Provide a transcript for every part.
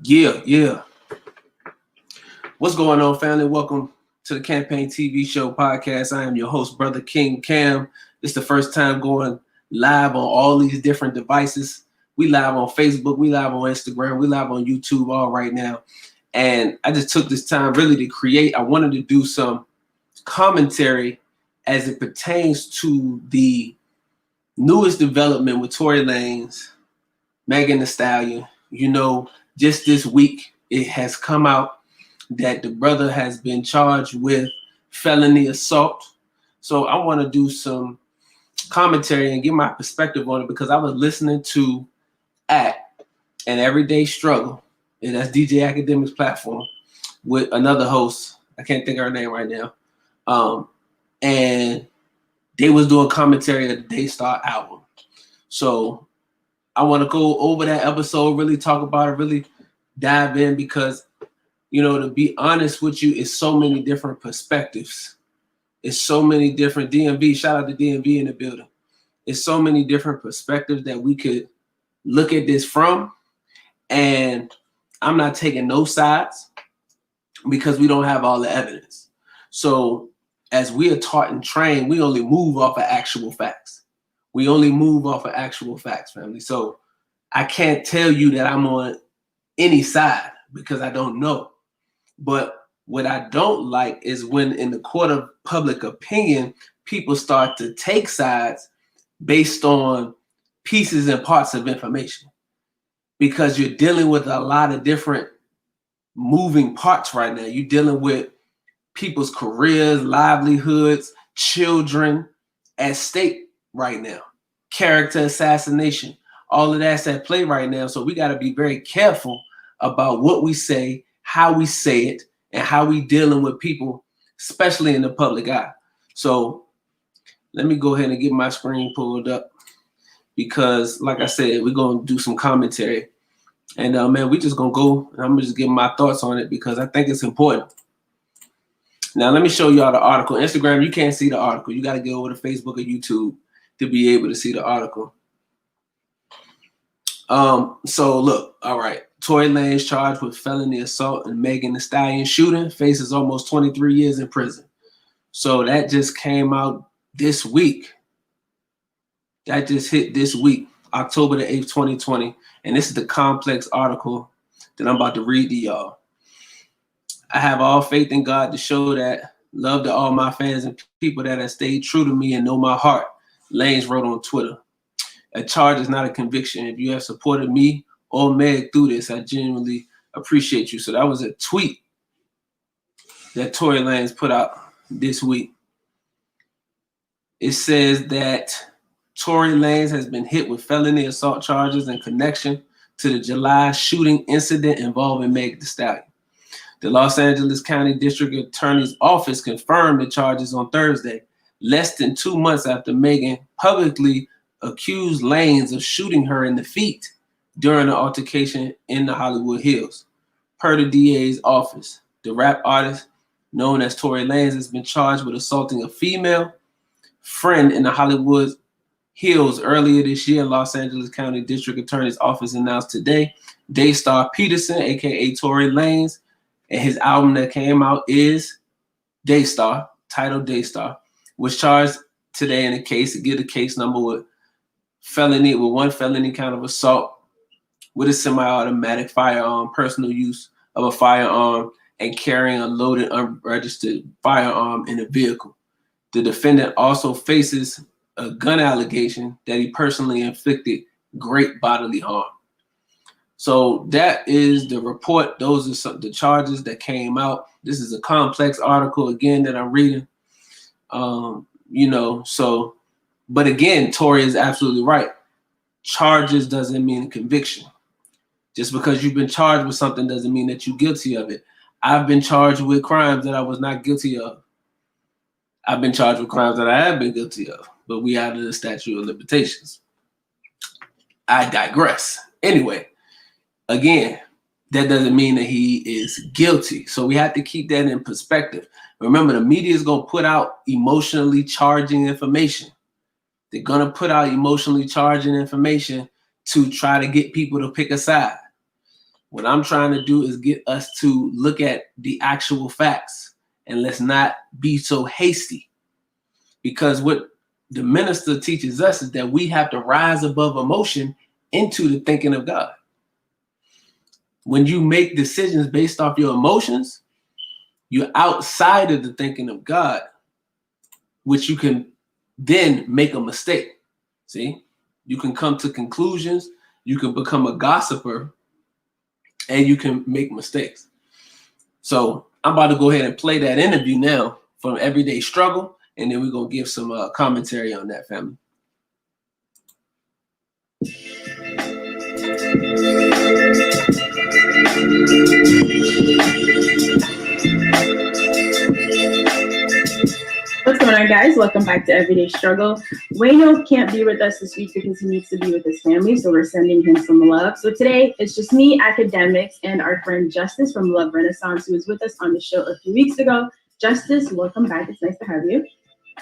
Yeah. What's going on, family? Welcome to the Campaign TV Show podcast. I am your host, Brother King Cam. It's the first time going live on all these different devices. We live on Facebook, we live on Instagram, we live on YouTube all right now. And I just took this time really to create. I wanted to do some commentary as it pertains to the newest development with Tory Lanez, Megan Thee Stallion. You know, just this week, it has come out that the brother has been charged with felony assault. So I want to do some commentary and give my perspective on it because I was listening to an Everyday Struggle, and that's DJ Academic's platform, with another host. I can't think of her name right now. And they was doing commentary of the Daystar album. So I want to go over that episode, really talk about it, really dive in because, you know, to be honest with you, it's so many different perspectives. It's so many different DMV. Shout out to DMV in the building. It's so many different perspectives that we could look at this from. And I'm not taking no sides because we don't have all the evidence. So as we are taught and trained, we only move off of actual facts. We only move off of actual facts, family. So I can't tell you that I'm on any side because I don't know. But what I don't like is when in the court of public opinion, people start to take sides based on pieces and parts of information. Because you're dealing with a lot of different moving parts right now. You're dealing with people's careers, livelihoods, children at stake right now. Character assassination. All of that's at play right now. So we got to be very careful about what we say, how we say it, and how we dealing with people, especially in the public eye. So let me go ahead and get my screen pulled up because, like I said, we're going to do some commentary. And, man, we just going to go, and I'm going to just give my thoughts on it because I think it's important. Now, let me show y'all the article. Instagram, you can't see the article. You got to go over to Facebook or YouTube to be able to see the article. So look, all right. Tory Lanez charged with felony assault and Megan Thee Stallion shooting faces almost 23 years in prison. So that just came out this week. That just hit this week, October the 8th, 2020. And this is the complex article that I'm about to read to y'all. I have all faith in God to show that love to all my fans and people that have stayed true to me and know my heart, Lanez wrote on Twitter. A charge is not a conviction. If you have supported me or Meg through this, I genuinely appreciate you. So that was a tweet that Tory Lanez put out this week. It says that Tory Lanez has been hit with felony assault charges in connection to the July shooting incident involving Megan Thee Stallion. The Los Angeles County District Attorney's Office confirmed the charges on Thursday, less than 2 months after Megan publicly accused Lanez of shooting her in the feet during an altercation in the Hollywood Hills. Per the DA's office, the rap artist, known as Tory Lanez, has been charged with assaulting a female friend in the Hollywood Hills earlier this year. Los Angeles County District Attorney's Office announced today Daystar Peterson, aka Tory Lanez, and his album that came out is Daystar, titled Daystar, was charged today in a case to get a case number with one felony count of assault with a semi-automatic firearm, personal use of a firearm, and carrying a loaded unregistered firearm in a vehicle. The defendant also faces a gun allegation that he personally inflicted great bodily harm. So that is the report. Those are some the charges that came out. This is a complex article again that I'm reading. But again, Tory is absolutely right. Charges doesn't mean conviction. Just because you've been charged with something doesn't mean that you're guilty of it. I've been charged with crimes that I was not guilty of. I've been charged with crimes that I have been guilty of, but we out of the statute of limitations. I digress. Anyway, again, that doesn't mean that he is guilty. So we have to keep that in perspective. Remember, the media is going to put out emotionally charging information. They're going to put out emotionally charging information to try to get people to pick a side. What I'm trying to do is get us to look at the actual facts, and let's not be so hasty. Because what the minister teaches us is that we have to rise above emotion into the thinking of God. When you make decisions based off your emotions, you're outside of the thinking of God, which you can then make a mistake. See, you can come to conclusions, you can become a gossiper, and you can make mistakes. So I'm about to go ahead and play that interview now from Everyday Struggle, and then we're going to give some commentary on that, family. What's going on, guys? Welcome back to Everyday Struggle. Wayno can't be with us this week because he needs to be with his family, so we're sending him some love. So today, it's just me, Academics, and our friend Justice from Love Renaissance, who was with us on the show a few weeks ago. Justice, welcome back. It's nice to have you.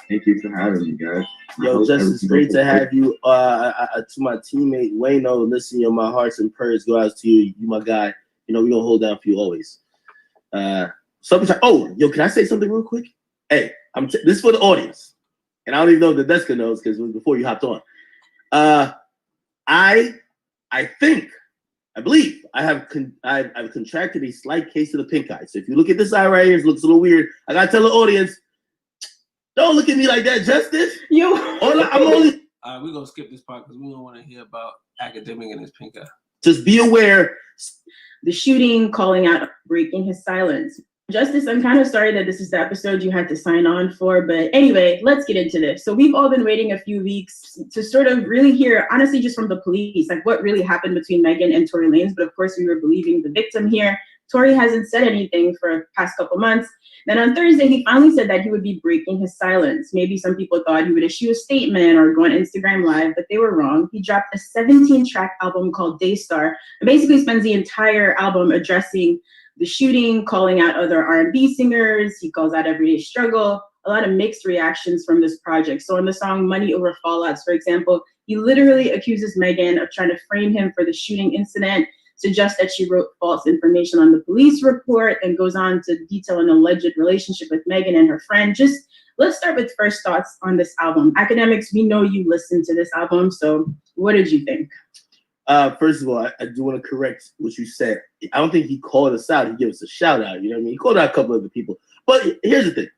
Thank you for having me, guys. Yo, Justice, great to have you. To my teammate Wayno, listen, yo, my hearts and prayers go out to you. You my guy. You know, we're going to hold down for you always. Oh, yo, can I say something real quick? Hey, this is for the audience, and I don't even know if the Deska knows because it was before you hopped on. I believe I've contracted a slight case of the pink eye. So if you look at this eye right here, it looks a little weird. I gotta tell the audience, don't look at me like that, Justice. I'm only. We're gonna skip this part because we don't want to hear about Academic and his pink eye. Just be aware. The shooting, calling out, breaking his silence. Justice, I'm kind of sorry that this is the episode you had to sign on for, but anyway, let's get into this. So we've all been waiting a few weeks to sort of really hear, honestly, just from the police, like what really happened between Megan and Tory Lanez. But of course, we were believing the victim here. Tory hasn't said anything for the past couple months. Then on Thursday, he finally said that he would be breaking his silence. Maybe some people thought he would issue a statement or go on Instagram Live, but they were wrong. He dropped a 17-track album called Daystar, and basically spends the entire album addressing the shooting, calling out other R&B singers. He calls out Everyday Struggle. A lot of mixed reactions from this project. So in the song Money Over Fallouts, for example, he literally accuses Megan of trying to frame him for the shooting incident, suggests that she wrote false information on the police report, and goes on to detail an alleged relationship with Megan and her friend. Just let's start with first thoughts on this album. Academics, we know you listened to this album, so what did you think? First of all, I do want to correct what you said. I don't think he called us out. He gave us a shout out. You know what I mean? He called out a couple of other people. But here's the thing.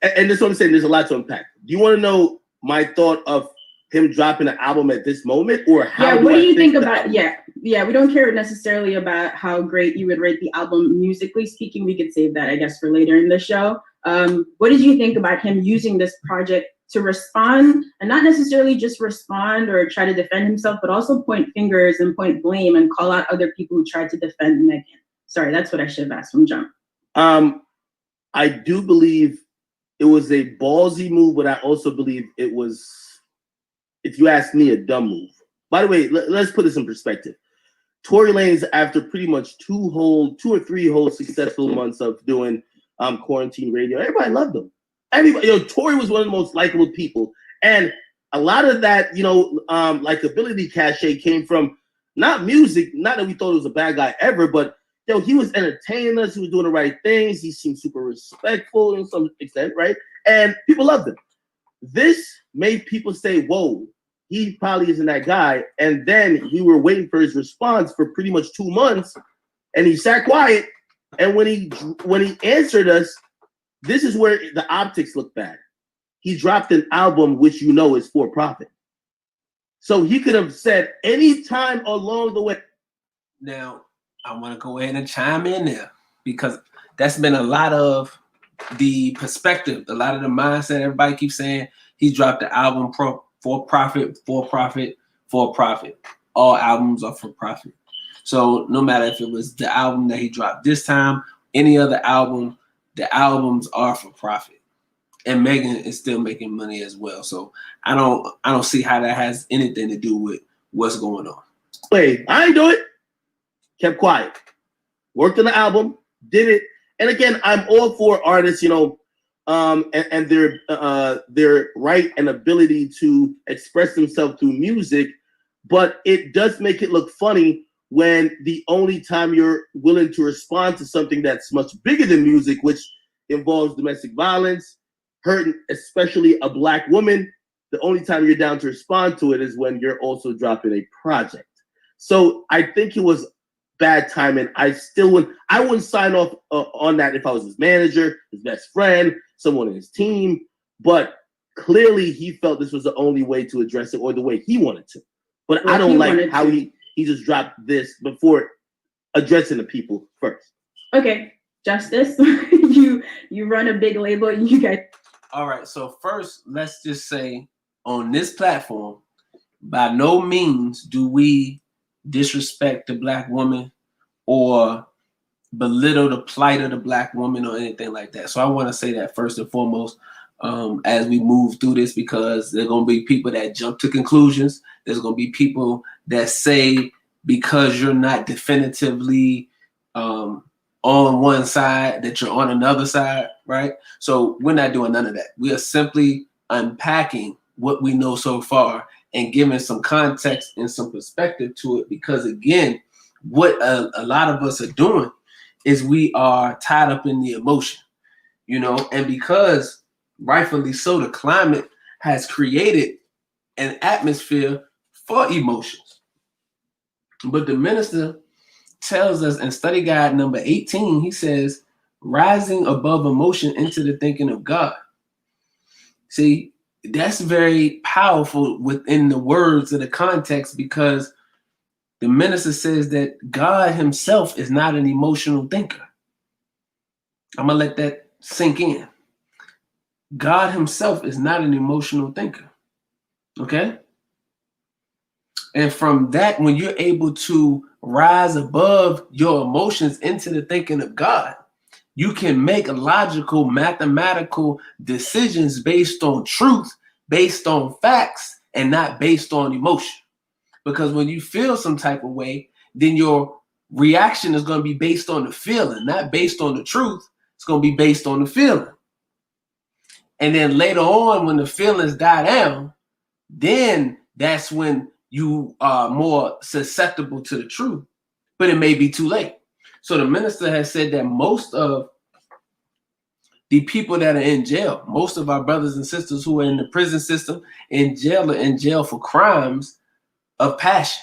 And this is what I'm saying. There's a lot to unpack. Do you want to know my thought of him dropping an album at this moment, or how? Yeah, what do you think about? Yeah, we don't care necessarily about how great you would rate the album musically speaking. We could save that, I guess, for later in the show. What did you think about him using this project to respond, and not necessarily just respond or try to defend himself, but also point fingers and point blame and call out other people who tried to defend Megan? Sorry, that's what I should have asked from jump. I do believe it was a ballsy move, but I also believe it was, if you ask me, a dumb move. By the way, let's put this in perspective. Tory Lanez, after pretty much 2 or 3 whole successful months of doing quarantine radio, everybody loved him. Everybody, Tory was one of the most likable people, and a lot of that, likability cachet came from not music. Not that we thought he was a bad guy ever, but he was entertaining us. He was doing the right things. He seemed super respectful in some extent, right? And people loved him. This made people say, "Whoa, he probably isn't that guy." And then we were waiting for his response for pretty much 2 months, and he sat quiet. And when he answered us, this is where the optics look bad. He dropped an album which is for profit. So he could have said any time along the way. Now, I want to go ahead and chime in there because that's been a lot of the perspective, a lot of the mindset. Everybody keeps saying he dropped the album for profit, for profit, for profit. All albums are for profit. So no matter if it was the album that he dropped this time, any other album, the albums are for profit. And Megan is still making money as well. So I don't see how that has anything to do with what's going on. Wait, I ain't do it. Kept quiet. Worked on the album, did it. And again, I'm all for artists, and their right and ability to express themselves through music, but it does make it look funny when the only time you're willing to respond to something that's much bigger than music, which involves domestic violence, hurting especially a Black woman, the only time you're down to respond to it is when you're also dropping a project. So I think it was bad timing. I wouldn't sign off on that if I was his manager, his best friend, someone in his team. But clearly he felt this was the only way to address it, or the way he wanted to. But I don't like how he just dropped this before addressing the people first. Okay, Justice, you run a big label, and you guys. All right, so first, let's just say on this platform, by no means do we disrespect the Black woman or belittle the plight of the Black woman or anything like that. So I want to say that first and foremost as we move through this, because there are going to be people that jump to conclusions. There's going to be people that say because you're not definitively on one side that you're on another side, right? So we're not doing none of that. We are simply unpacking what we know so far and giving some context and some perspective to it, because again, what a lot of us are doing is we are tied up in the emotion, you know, and because rightfully so, the climate has created an atmosphere for emotions. But the minister tells us in study guide number 18, he says, rising above emotion into the thinking of God. See, that's very powerful within the words of the context, because the minister says that God himself is not an emotional thinker. I'm going to let that sink in. God himself is not an emotional thinker. Okay? And from that, when you're able to rise above your emotions into the thinking of God, you can make logical, mathematical decisions based on truth, based on facts, and not based on emotion. Because when you feel some type of way, then your reaction is going to be based on the feeling, not based on the truth. It's going to be based on the feeling. And then later on, when the feelings die down, then that's when you are more susceptible to the truth. But it may be too late. So the minister has said that most of the people that are in jail, most of our brothers and sisters who are in the prison system, in jail, are in jail for crimes of passion.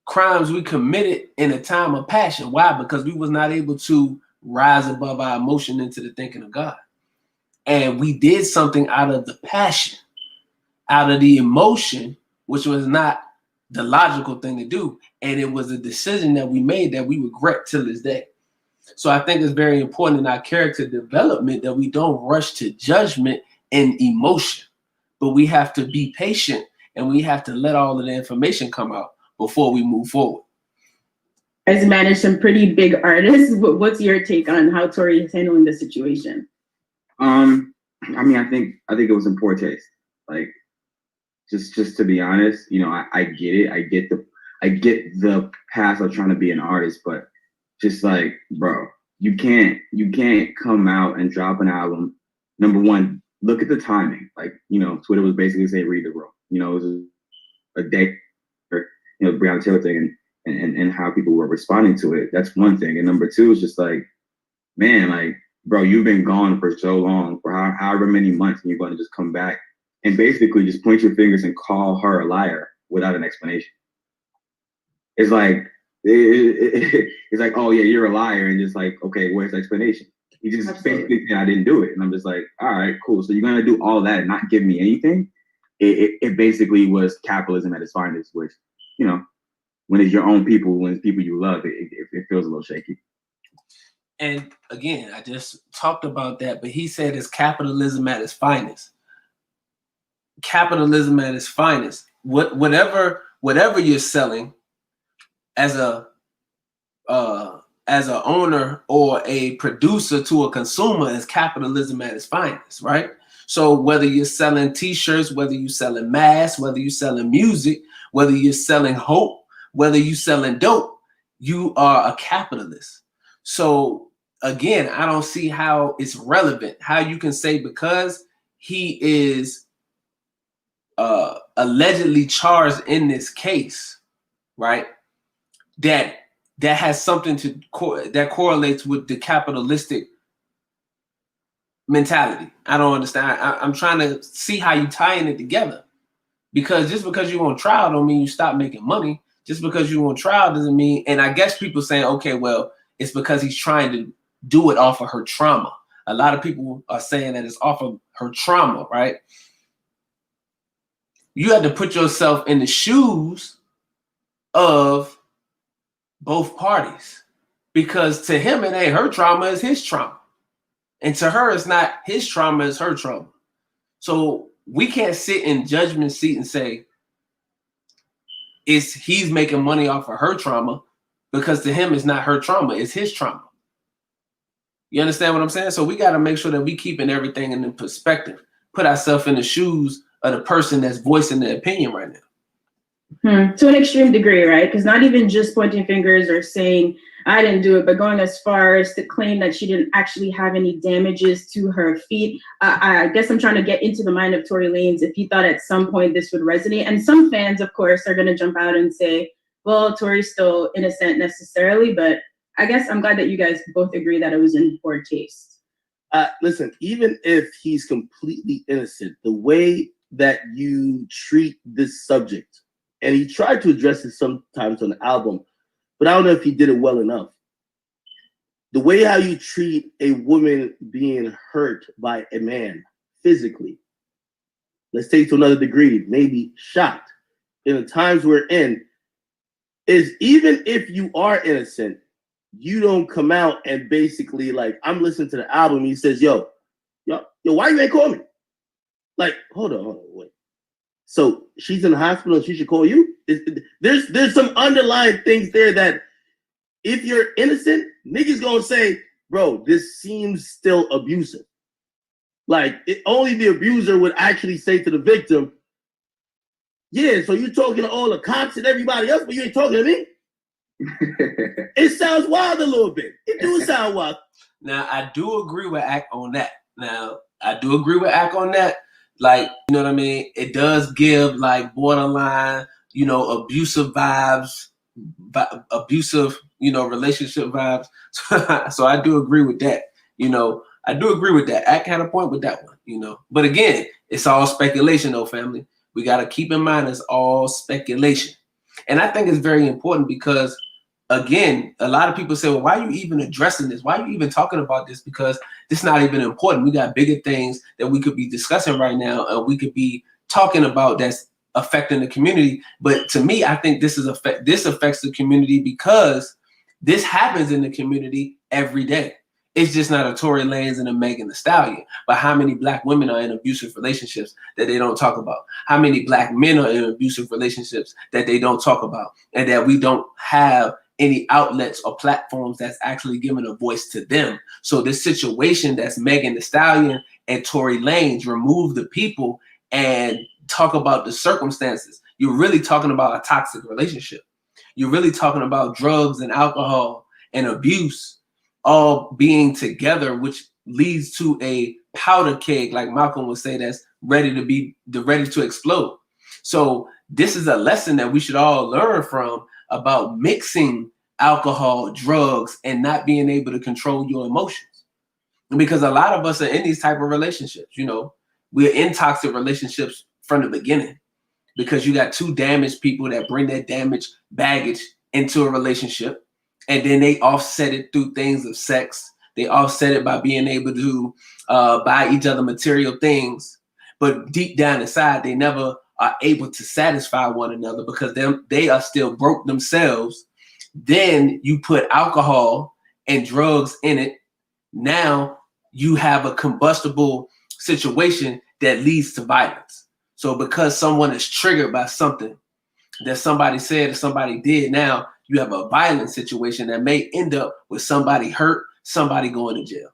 Crimes we committed in a time of passion. Why? Because we was not able to rise above our emotion into the thinking of God. And we did something out of the passion, out of the emotion, which was not the logical thing to do. And it was a decision that we made that we regret till this day. So I think it's very important in our character development that we don't rush to judgment and emotion, but we have to be patient and we have to let all of the information come out before we move forward. As manage some pretty big artists, what's your take on how Tory is handling the situation? I mean, I think it was in poor taste. Like, just to be honest, you know, I get it. I get the path of trying to be an artist, but just like, bro, you can't come out and drop an album. Number one, look at the timing. Like, you know, Twitter was basically saying read the room. You know, it was a day, you know, the Breonna Taylor thing and how people were responding to it. That's one thing. And number two is just like, man, like, bro, you've been gone for so long, for however many months, and you're going to just come back and basically just point your fingers and call her a liar without an explanation. It's like, it's like, oh yeah, you're a liar, and just like, okay, where's the explanation? You just basically said I didn't do it, and I'm just like, all right, cool. So you're gonna do all that and not give me anything? It basically was capitalism at its finest, which, you know, when it's your own people, when it's people you love, it feels a little shaky. And again, I just talked about that, but he said it's capitalism at its finest. Capitalism at its finest. Whatever you're selling as a owner or a producer to a consumer is capitalism at its finest, right? So whether you're selling t-shirts, whether you're selling masks, whether you're selling music, whether you're selling hope, whether you're selling dope, you are a capitalist. So again, I don't see how it's relevant, how you can say because he is allegedly charged in this case, right, that has something that correlates with the capitalistic mentality. I don't understand. I'm trying to see how you tying it together, because just because you on trial don't mean you stop making money. Just because you on trial doesn't mean. And I guess people saying, okay, well, it's because he's trying to do it off of her trauma. A lot of people are saying that it's off of her trauma, right? You have to put yourself in the shoes of both parties, because to him it ain't her trauma, it's his trauma, and to her it's not his trauma, it's her trauma. So we can't sit in judgment seat and say he's making money off of her trauma, because to him it's not her trauma, it's his trauma. You understand what I'm saying? So we got to make sure that we keeping everything in the perspective, put ourselves in the shoes of the person that's voicing their opinion right now. To an extreme degree, right? Because not even just pointing fingers or saying I didn't do it, but going as far as to claim that she didn't actually have any damages to her feet. I guess I'm trying to get into the mind of Tory Lanez if he thought at some point this would resonate. And some fans, of course, are going to jump out and say, well, Tory's still innocent necessarily, but I guess I'm glad that you guys both agree that it was in poor taste. Listen, even if he's completely innocent, the way that you treat this subject, and he tried to address it sometimes on the album, but I don't know if he did it well enough. The way how you treat a woman being hurt by a man physically, let's take it to another degree, maybe shot, in the times we're in, is even if you are innocent, you don't come out and basically, like, I'm listening to the album and he says, yo, why you ain't call me? Like, hold on, wait. So she's in the hospital and she should call you? There's some underlying things there that if you're innocent, niggas gonna say, bro, this seems still abusive. Like, only the abuser would actually say to the victim, yeah, so you're talking to all the cops and everybody else, but you ain't talking to me? It sounds wild a little bit. It do sound wild. Now, I do agree with Ak on that. Like, you know what I mean? It does give, like, borderline, abusive vibes, relationship vibes. So I do agree with that. I do agree with that. Ak had a point with that one, But again, it's all speculation, though, family. We got to keep in mind it's all speculation. And I think it's very important because, again, a lot of people say, well, why are you even addressing this? Why are you even talking about this? Because it's not even important. We got bigger things that we could be discussing right now, and we could be talking about that's affecting the community. But to me, I think this affects the community because this happens in the community every day. It's just not a Tory Lanez and a Megan Thee Stallion. But how many Black women are in abusive relationships that they don't talk about? How many Black men are in abusive relationships that they don't talk about? And that we don't have any outlets or platforms that's actually giving a voice to them. So this situation that's Megan Thee Stallion and Tory Lanez, remove the people and talk about the circumstances. You're really talking about a toxic relationship. You're really talking about drugs and alcohol and abuse all being together, which leads to a powder keg, like Malcolm would say, that's ready to explode. So this is a lesson that we should all learn from about mixing alcohol, drugs, and not being able to control your emotions. And because a lot of us are in these type of relationships, we're in toxic relationships from the beginning because you got two damaged people that bring that damaged baggage into a relationship. And then they offset it through things of sex. They offset it by being able to buy each other material things. But deep down inside, they never are able to satisfy one another because they are still broke themselves. Then you put alcohol and drugs in it. Now you have a combustible situation that leads to violence. So because someone is triggered by something that somebody said or somebody did, now you have a violent situation that may end up with somebody hurt, somebody going to jail.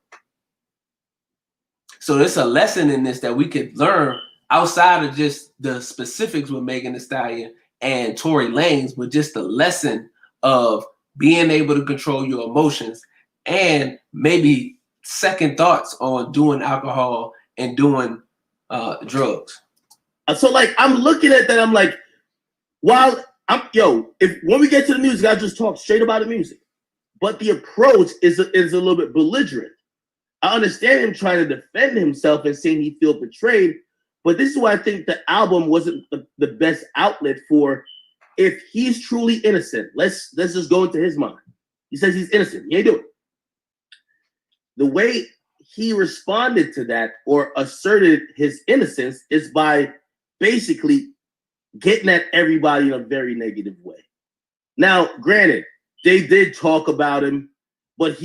So there's a lesson in this that we could learn outside of just the specifics with Megan Thee Stallion and Tory Lanez, but just the lesson of being able to control your emotions and maybe second thoughts on doing alcohol and doing drugs. So, like, I'm looking at that, I'm like, while If when we get to the music, I just talk straight about the music. But the approach is a little bit belligerent. I understand him trying to defend himself and saying he feel betrayed, but this is why I think the album wasn't the best outlet for if he's truly innocent. Let's just go into his mind. He says he's innocent. He ain't doing it. The way he responded to that or asserted his innocence is by basically getting at everybody in a very negative way. Now, granted, they did talk about him, but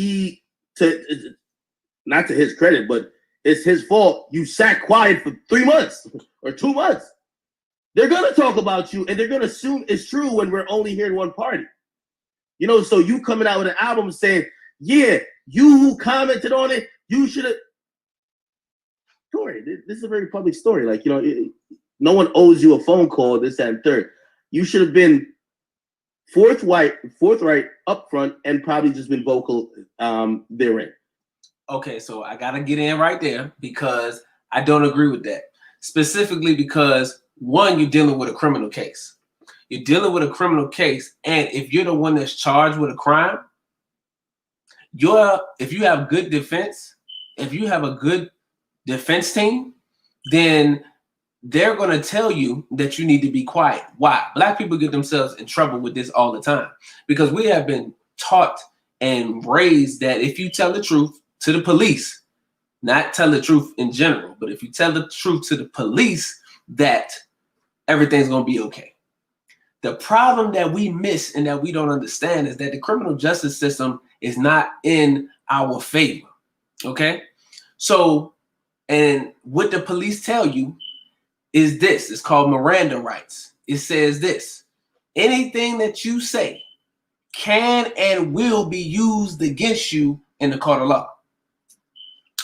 not to his credit, but it's his fault. You sat quiet for 3 months or 2 months. They're going to talk about you, and they're going to assume it's true when we're only hearing one party. You know, so you coming out with an album saying, yeah, you who commented on it, you should have. Tory, this is a very public story. Like, you know, no one owes you a phone call, this, that, and third. You should have been forthright up front and probably just been vocal therein. Okay, so I got to get in right there because I don't agree with that. Specifically because, one, you're dealing with a criminal case. You're dealing with a criminal case, and if you're the one that's charged with a crime, if you have good defense, if you have a good defense team, then they're going to tell you that you need to be quiet. Why? Black people get themselves in trouble with this all the time because we have been taught and raised that if you tell the truth to the police, not tell the truth in general, but if you tell the truth to the police, that everything's going to be okay. The problem that we miss and that we don't understand is that the criminal justice system is not in our favor. Okay? So, and what the police tell you is this. It's called Miranda rights. It says this: anything that you say can and will be used against you in the court of law.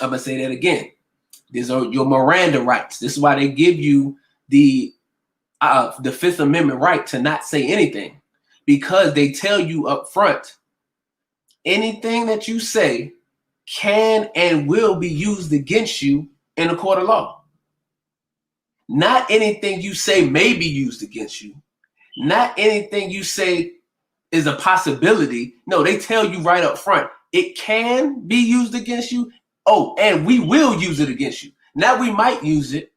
I'm going to say that again. These are your Miranda rights. This is why they give you the Fifth Amendment right to not say anything, because they tell you up front, anything that you say can and will be used against you in a court of law. Not anything you say may be used against you. Not anything you say is a possibility. No, they tell you right up front, it can be used against you. Oh, and we will use it against you. Now we might use it.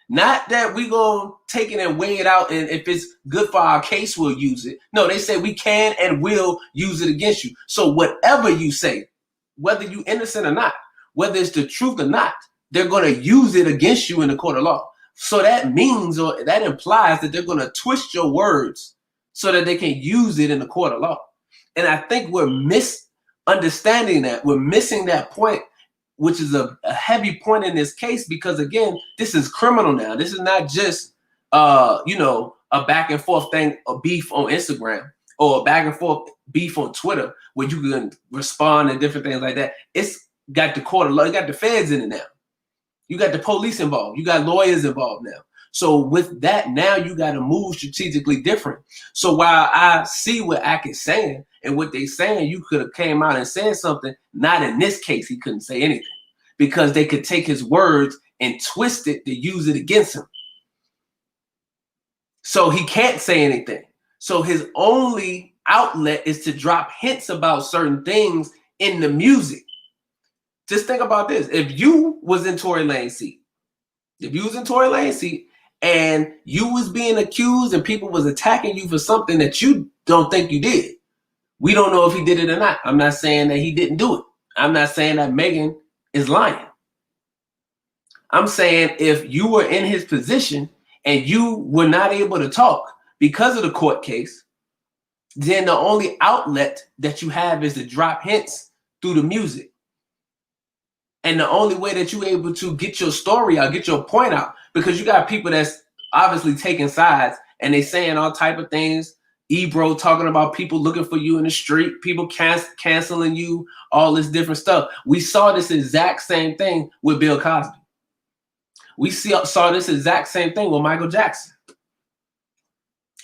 Not that we gonna take it and weigh it out, and if it's good for our case, we'll use it. No, they say we can and will use it against you. So whatever you say, whether you're innocent or not, whether it's the truth or not, they're gonna use it against you in the court of law. So that means, or that implies, that they're gonna twist your words so that they can use it in the court of law. And I think we're misunderstanding that. We're missing that point, which is a heavy point in this case, because again, this is criminal now. This is not just a back and forth thing, a beef on Instagram or a back and forth beef on Twitter where you can respond and different things like that. It's got the court of law, you got the feds in it now. You got the police involved, you got lawyers involved now. So with that, now you got to move strategically different. So while I see what Ak is saying and what they're saying, you could have came out and said something. Not in this case, he couldn't say anything because they could take his words and twist it to use it against him. So he can't say anything. So his only outlet is to drop hints about certain things in the music. Just think about this. If you was in Tory Lanez seat, and you was being accused and people was attacking you for something that you don't think you did, we don't know if he did it or not. I'm not saying that he didn't do it. I'm not saying that Megan is lying. I'm saying if you were in his position and you were not able to talk because of the court case, then the only outlet that you have is to drop hints through the music. And the only way that you're able to get your story out, get your point out, because you got people that's obviously taking sides and they saying all type of things. Ebro talking about people looking for you in the street, people canceling you, all this different stuff. We saw this exact same thing with Bill Cosby. We saw this exact same thing with Michael Jackson.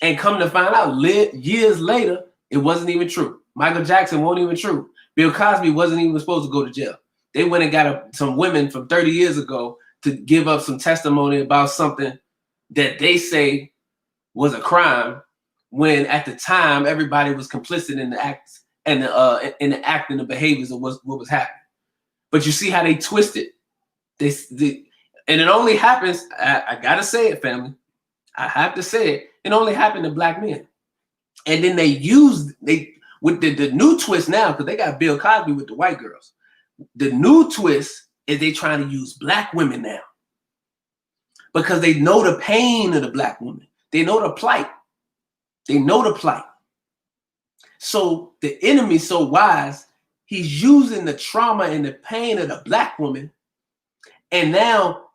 And come to find out, years later, it wasn't even true. Michael Jackson wasn't even true. Bill Cosby wasn't even supposed to go to jail. They went and got some women from 30 years ago to give up some testimony about something that they say was a crime, when at the time everybody was complicit in the acts and in the act and the behaviors of what was happening. But you see how they twisted this, and it only happens. I gotta say it, family. I have to say it. It only happened to black men, and then with the new twist now, because they got Bill Cosby with the white girls. The new twist is they trying to use black women now because they know the pain of the black woman. They know the plight. They know the plight. So the enemy's so wise, he's using the trauma and the pain of the black woman and now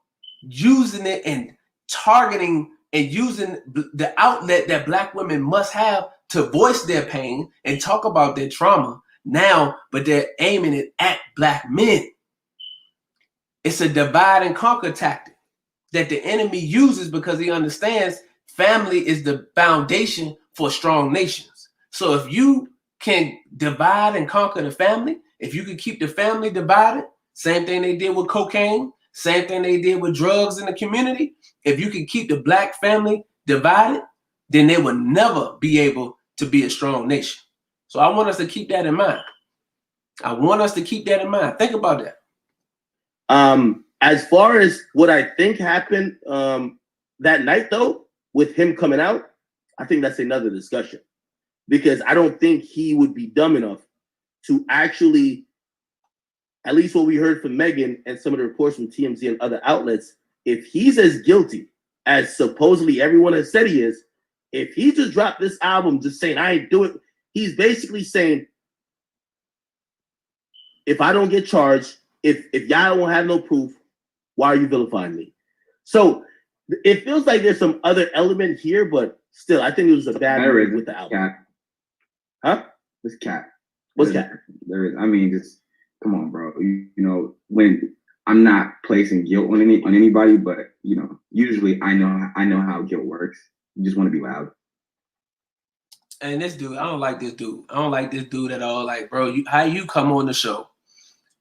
using it and targeting and using the outlet that black women must have to voice their pain and talk about their trauma now, but they're aiming it at black men. It's a divide and conquer tactic that the enemy uses because he understands family is the foundation for strong nations. So if you can divide and conquer the family, if you can keep the family divided, same thing they did with cocaine, same thing they did with drugs in the community, if you can keep the black family divided, then they will never be able to be a strong nation. So I want us to keep that in mind. I want us to keep that in mind. Think about that. As far as what I think happened that night, though, with him coming out, I think that's another discussion. Because I don't think he would be dumb enough to actually, at least what we heard from Megan and some of the reports from TMZ and other outlets, if he's as guilty as supposedly everyone has said he is, if he just dropped this album just saying, I ain't do it, he's basically saying, if I don't get charged, if y'all don't have no proof, why are you vilifying me? So it feels like there's some other element here, but still, I think it was a bad move with the album. Cap. Huh? It's cap. What's cap? There is. I mean, just come on, bro. You know, when I'm not placing guilt on anybody, but you know, usually I know how guilt works. You just want to be loud. And this dude, I don't like this dude. I don't like this dude at all. Like, bro, how you come on the show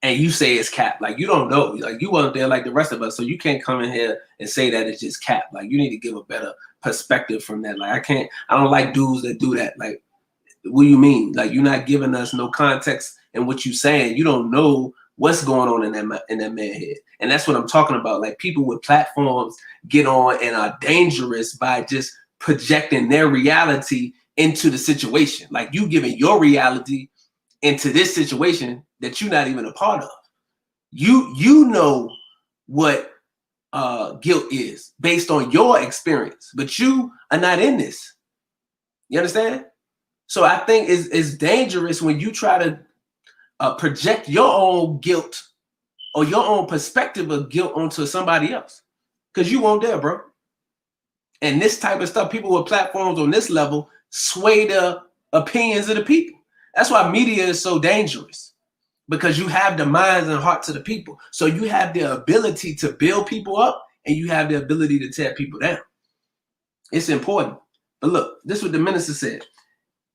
and you say it's cap? Like, you don't know. Like, you weren't there like the rest of us, so you can't come in here and say that it's just cap. Like, you need to give a better perspective from that. Like, I don't like dudes that do that. Like, what do you mean? Like, you're not giving us no context in what you're saying. You don't know what's going on in that man head. And that's what I'm talking about. Like, people with platforms get on and are dangerous by just projecting their reality into the situation. Like, you giving your reality into this situation that you're not even a part of. You know what guilt is based on your experience, but you are not in this. You understand? So I think it's dangerous when you try to project your own guilt or your own perspective of guilt onto somebody else, because you weren't there, bro. And this type of stuff, people with platforms on this level sway the opinions of the people. That's why media is so dangerous, because you have the minds and hearts of the people. So you have the ability to build people up and you have the ability to tear people down. It's important. But look, this is what the minister said.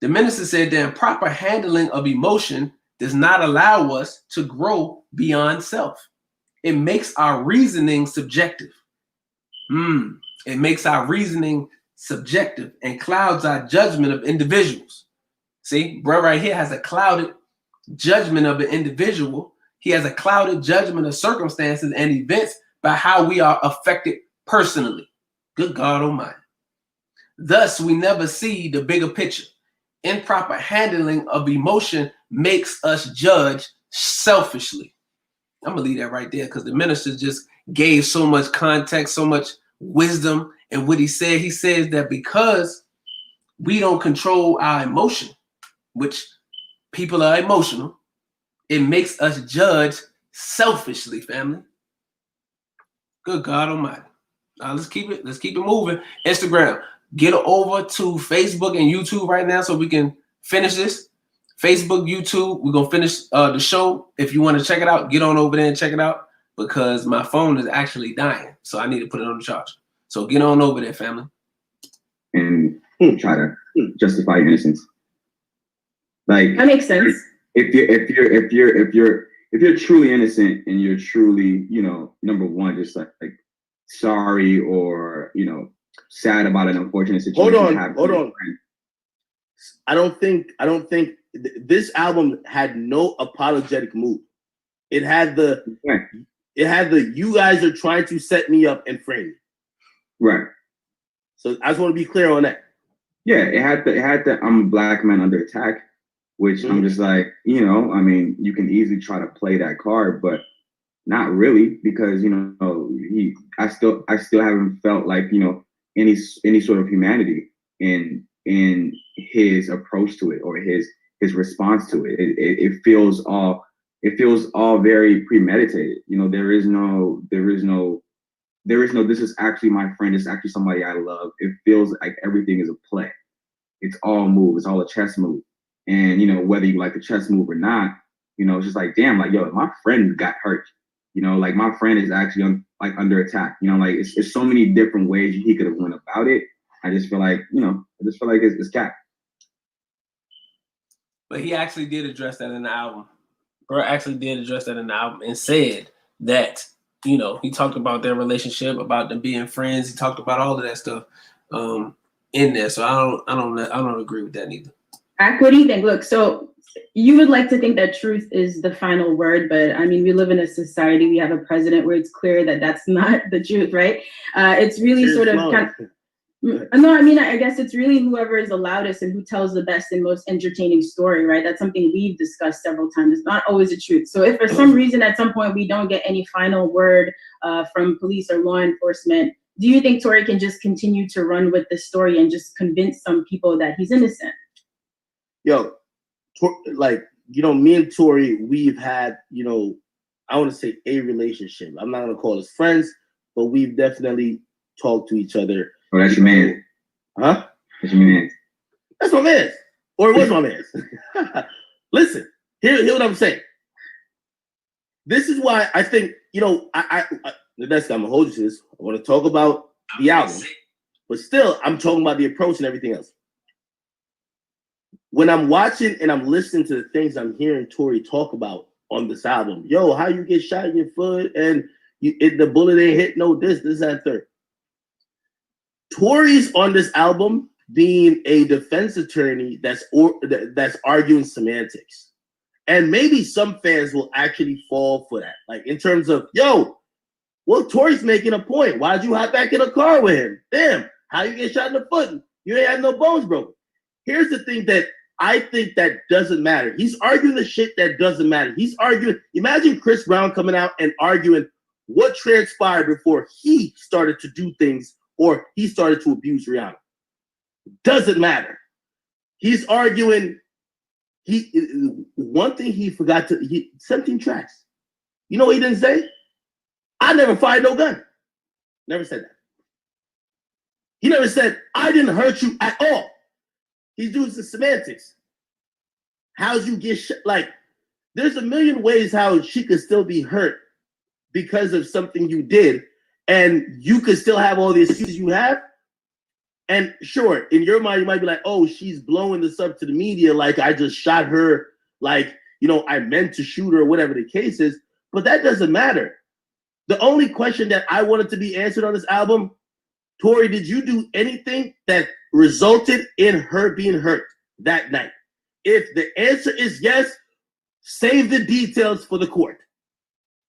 The minister said the improper handling of emotion does not allow us to grow beyond self. It makes our reasoning subjective. It makes our reasoning subjective and clouds our judgment of individuals. See, bro right here has a clouded judgment of an individual. He has a clouded judgment of circumstances and events by how we are affected personally. Good God Almighty. Thus, we never see the bigger picture. Improper handling of emotion makes us judge selfishly. I'm gonna leave that right there because the minister just gave so much context, so much wisdom. And what he said, he says that because we don't control our emotion, which people are emotional, it makes us judge selfishly, family. Good God Almighty. Now let's keep it moving. Instagram. Get over to Facebook and YouTube right now so we can finish this. Facebook, YouTube, we're going to finish the show. If you want to check it out, get on over there and check it out because my phone is actually dying. So I need to put it on the charger. So get on over there, family. And try to justify your innocence. Like, that makes sense. If you're truly innocent and you're truly, you know, number one, just like sorry or, you know, sad about an unfortunate situation. Hold on. I don't think this album had no apologetic mood. It had the you guys are trying to set me up and frame me. Right. So I just want to be clear on that. Yeah, it had the I'm a black man under attack, which I'm just like, you know, I mean, you can easily try to play that card, but not really, because you know, I still haven't felt like, you know, any sort of humanity in his approach to it or his response to it. It feels all very premeditated. You know, there is no this is actually my friend, it's actually somebody I love. It feels like everything is a play. It's all move, it's all a chess move. And you know, whether you like the chess move or not, you know, it's just like, damn, like, yo, my friend got hurt. You know, like my friend is actually under attack. You know, like it's so many different ways he could have went about it. I just feel like, you know, it's cap. But he actually did address that in the album. Bro actually did address that in the album and said that, you know, he talked about their relationship, about them being friends. He talked about all of that stuff in there. So I don't agree with that neither. Ak, what do you think? Look, so you would like to think that truth is the final word, but I mean, we live in a society, we have a president where it's clear that that's not the truth, right? It's really sort of kind of, no, I mean, I guess it's really whoever is the loudest and who tells the best and most entertaining story, right? That's something we've discussed several times. It's not always the truth. So if for some reason at some point we don't get any final word from police or law enforcement, do you think Tory can just continue to run with the story and just convince some people that he's innocent? Yo, like, you know, me and Tory, we've had, you know, I want to say a relationship. I'm not going to call us friends, but we've definitely talked to each other. Oh, that's your man. Huh? That's your man. That's my man. Or it was my man. Listen, hear what I'm saying. This is why I think, you know, I the next time I'm going to hold you to this. I want to talk about the album, but still, I'm talking about the approach and everything else. When I'm watching and I'm listening to the things I'm hearing Tory talk about on this album, yo, how you get shot in your foot and the bullet ain't hit no this, that, third. Tory's on this album being a defense attorney that's arguing semantics. And maybe some fans will actually fall for that. Like in terms of, yo, well, Tory's making a point. Why'd you hop back in a car with him? Damn, how you get shot in the foot? You ain't had no bones broken. Here's the thing that I think that doesn't matter. He's arguing the shit that doesn't matter. He's arguing, imagine Chris Brown coming out and arguing what transpired before he started to do things or he started to abuse Rihanna. Doesn't matter. He's arguing, one thing he forgot 17 tracks. You know what he didn't say? I never fired no gun. Never said that. He never said, I didn't hurt you at all. He's doing the semantics. How'd you get shot? Like, there's a million ways how she could still be hurt because of something you did, and you could still have all the excuses you have. And sure, in your mind, you might be like, oh, she's blowing this up to the media like I just shot her, like, you know, I meant to shoot her, or whatever the case is. But that doesn't matter. The only question that I wanted to be answered on this album, Tory, did you do anything that resulted in her being hurt that night? If the answer is yes, save the details for the court.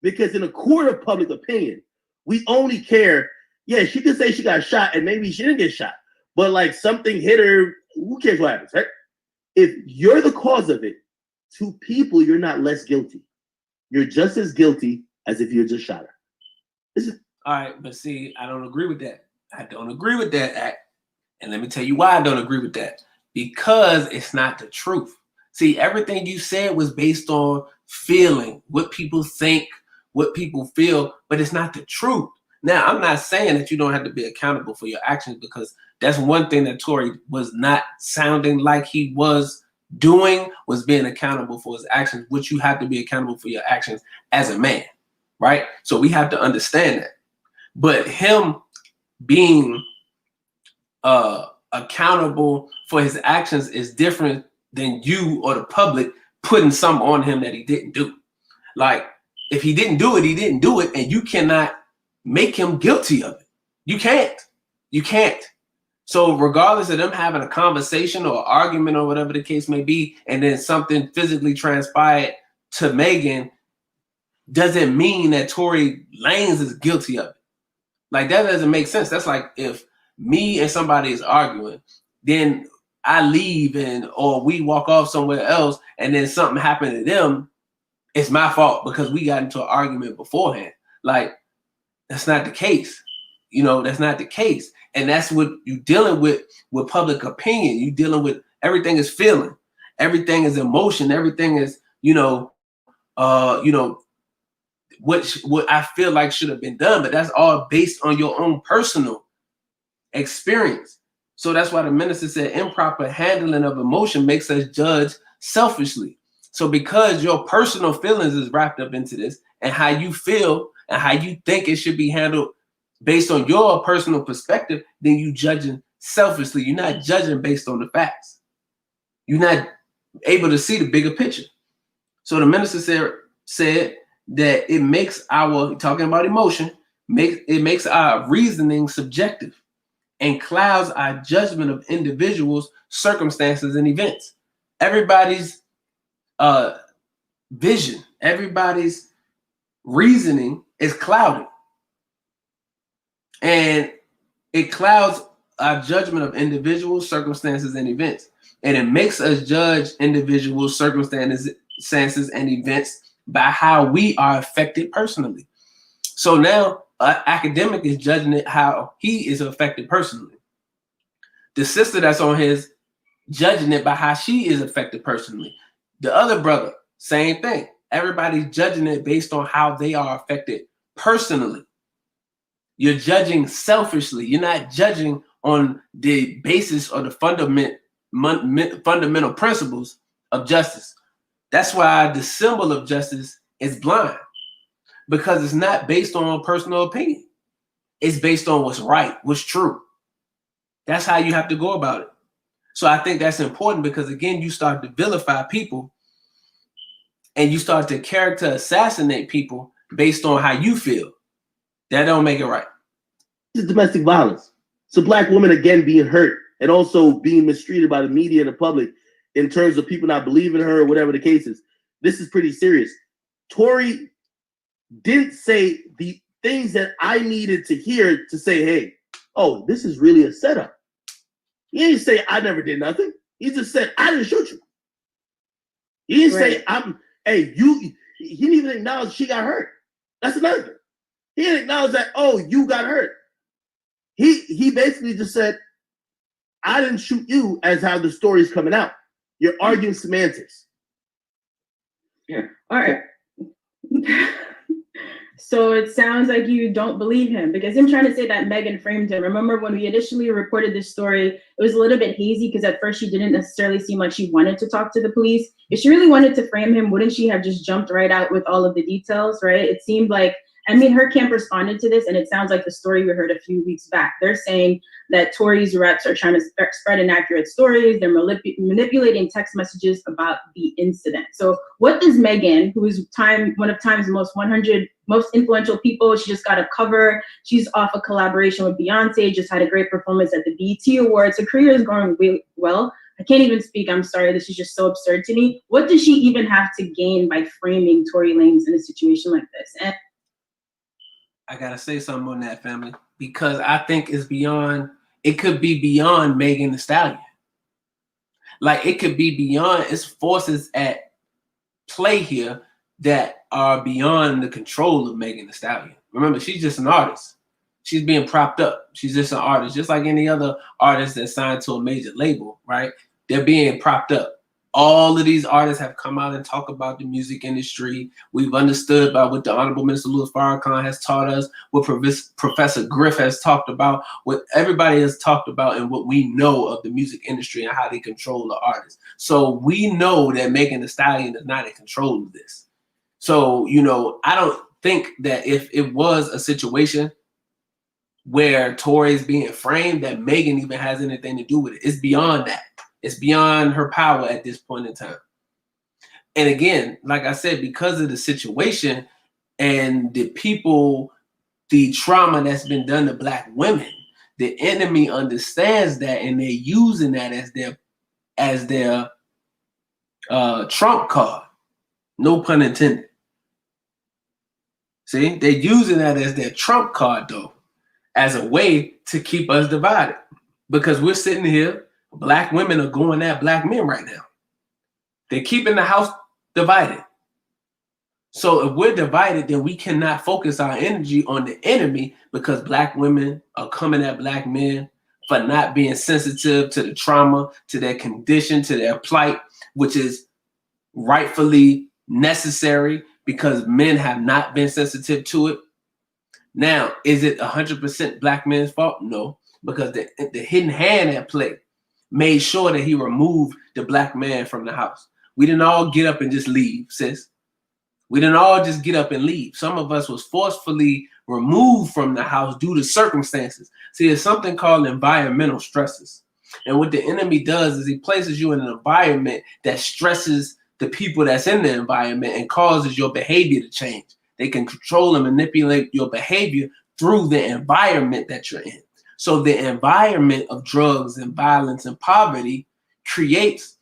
Because in a court of public opinion, we only care, yeah, she could say she got shot and maybe she didn't get shot, but like something hit her, who cares what happens, right? If you're the cause of it, to people, you're not less guilty. You're just as guilty as if you just shot her. All right, but see, I don't agree with that. I don't agree with that act. And let me tell you why I don't agree with that. Because it's not the truth. See, everything you said was based on feeling, what people think, what people feel, but it's not the truth. Now, I'm not saying that you don't have to be accountable for your actions, because that's one thing that Tory was not sounding like he was doing, was being accountable for his actions, which you have to be accountable for your actions as a man, right? So we have to understand that. But him being accountable for his actions is different than you or the public putting something on him that he didn't do. Like, if he didn't do it, he didn't do it, and you cannot make him guilty of it. You can't. So regardless of them having a conversation or argument or whatever the case may be, and then something physically transpired to Megan, doesn't mean that Tory Lanez is guilty of it. Like, that doesn't make sense. That's like if me and somebody is arguing, then I leave or we walk off somewhere else, and then something happened to them, it's my fault because we got into an argument beforehand. Like, that's not the case. That's not the case. And that's what you're dealing with public opinion. You're dealing with everything is feeling, everything is emotion, everything is, what I feel like should have been done, but that's all based on your own personal experience. So that's why the minister said improper handling of emotion makes us judge selfishly. So because your personal feelings is wrapped up into this, and how you feel and how you think it should be handled based on your personal perspective, then you judging selfishly. You're not judging based on the facts. You're not able to see the bigger picture. So the minister said that it makes talking about emotion, it makes our reasoning subjective and clouds our judgment of individuals, circumstances, and events. Everybody's vision, everybody's reasoning is clouded. And it clouds our judgment of individuals, circumstances, and events. And it makes us judge individuals, circumstances, and events by how we are affected personally. So now an academic is judging it how he is affected personally. The sister that's on his judging it by how she is affected personally. The other brother, same thing. Everybody's judging it based on how they are affected personally. You're judging selfishly. You're not judging on the basis or the fundamental principles of justice. That's why the symbol of justice is blind, because it's not based on personal opinion. It's based on what's right, what's true. That's how you have to go about it. So I think that's important because, again, you start to vilify people and you start to character assassinate people based on how you feel. That don't make it right. This is domestic violence. It's a black woman, again, being hurt and also being mistreated by the media and the public in terms of people not believing her or whatever the case is. This is pretty serious. Tory didn't say the things that I needed to hear to say, hey, oh, this is really a setup. He didn't say I never did nothing. He just said I didn't shoot you. He didn't say he didn't even acknowledge she got hurt. That's another thing. He didn't acknowledge that, oh, you got hurt. He basically just said, I didn't shoot you, as how the story's coming out. You're arguing semantics. Yeah. All right. So it sounds like you don't believe him, because him trying to say that Megan framed him. Remember when we initially reported this story, it was a little bit hazy because at first she didn't necessarily seem like she wanted to talk to the police. If she really wanted to frame him, wouldn't she have just jumped right out with all of the details, right? It seemed like, her camp responded to this, and it sounds like the story we heard a few weeks back. They're saying that Tory's reps are trying to spread inaccurate stories. They're manipulating text messages about the incident. So what does Megan, who is one of Time's most 100 most influential people, she just got a cover. She's off a collaboration with Beyonce, just had a great performance at the BET Awards. Her career is going really well. I can't even speak. I'm sorry. This is just so absurd to me. What does she even have to gain by framing Tory Lanez in a situation like this? And I gotta say something on that, family, because I think it could be beyond Megan Thee Stallion. Like, it could be beyond, it's forces at play here that are beyond the control of Megan Thee Stallion. Remember, she's just an artist. She's being propped up. She's just an artist, just like any other artist that's signed to a major label, right? They're being propped up. All of these artists have come out and talked about the music industry. We've understood by what the Honorable Minister Louis Farrakhan has taught us, what Professor Griff has talked about, what everybody has talked about, and what we know of the music industry and how they control the artists. So we know that Megan Thee Stallion is not in control of this. So, I don't think that if it was a situation where Tory is being framed, that Megan even has anything to do with it. It's beyond that. It's beyond her power at this point in time. And again, like I said, because of the situation and the trauma that's been done to Black women, the enemy understands that, and they're using that as their trump card. No pun intended. See, they're using that as their trump card, though, as a way to keep us divided. Because we're sitting here, black women are going at black men right now. They're keeping the house divided. So if we're divided, then we cannot focus our energy on the enemy, because black women are coming at black men for not being sensitive to the trauma, to their condition, to their plight, which is rightfully necessary because men have not been sensitive to it. Now, is it 100% black men's fault? No, because the hidden hand at play made sure that he removed the black man from the house. We didn't all get up and just leave, sis. We didn't all just get up and leave. Some of us was forcefully removed from the house due to circumstances. See, there's something called environmental stresses. And what the enemy does is he places you in an environment that stresses the people that's in the environment and causes your behavior to change. They can control and manipulate your behavior through the environment that you're in. So the environment of drugs and violence and poverty creates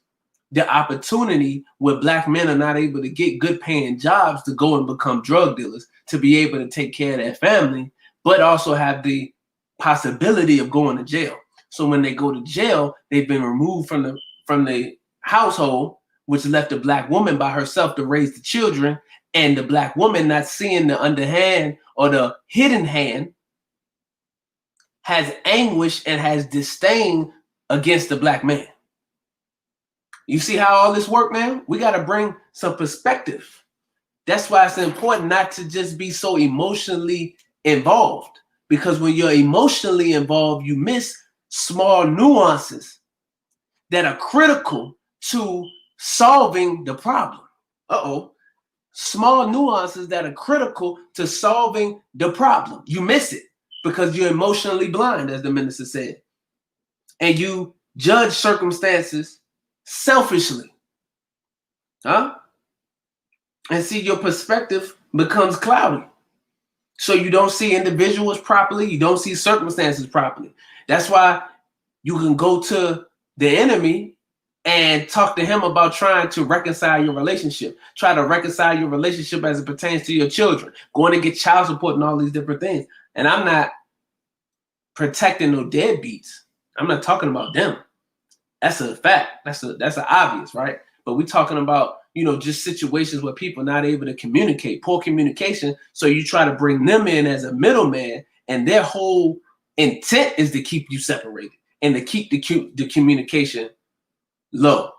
the opportunity where black men are not able to get good paying jobs to go and become drug dealers, to be able to take care of their family, but also have the possibility of going to jail. So when they go to jail, they've been removed from the household, which left the black woman by herself to raise the children, and the black woman, not seeing the underhand or the hidden hand, has anguish and has disdain against the black man. You see how all this work now? We got to bring some perspective. That's why it's important not to just be so emotionally involved, because when you're emotionally involved, you miss small nuances that are critical to solving the problem. Small nuances that are critical to solving the problem. You miss it because you're emotionally blind, as the minister said. And you judge circumstances selfishly. And see, your perspective becomes cloudy. So you don't see individuals properly. You don't see circumstances properly. That's why you can go to the enemy and talk to him about trying to reconcile your relationship. Try to reconcile your relationship as it pertains to your children. Going to get child support and all these different things. And I'm not protecting no deadbeats. I'm not talking about them. That's a fact. That's an obvious, right? But we're talking about, just situations where people are not able to communicate, poor communication. So you try to bring them in as a middleman, and their whole intent is to keep you separated and to keep the communication low.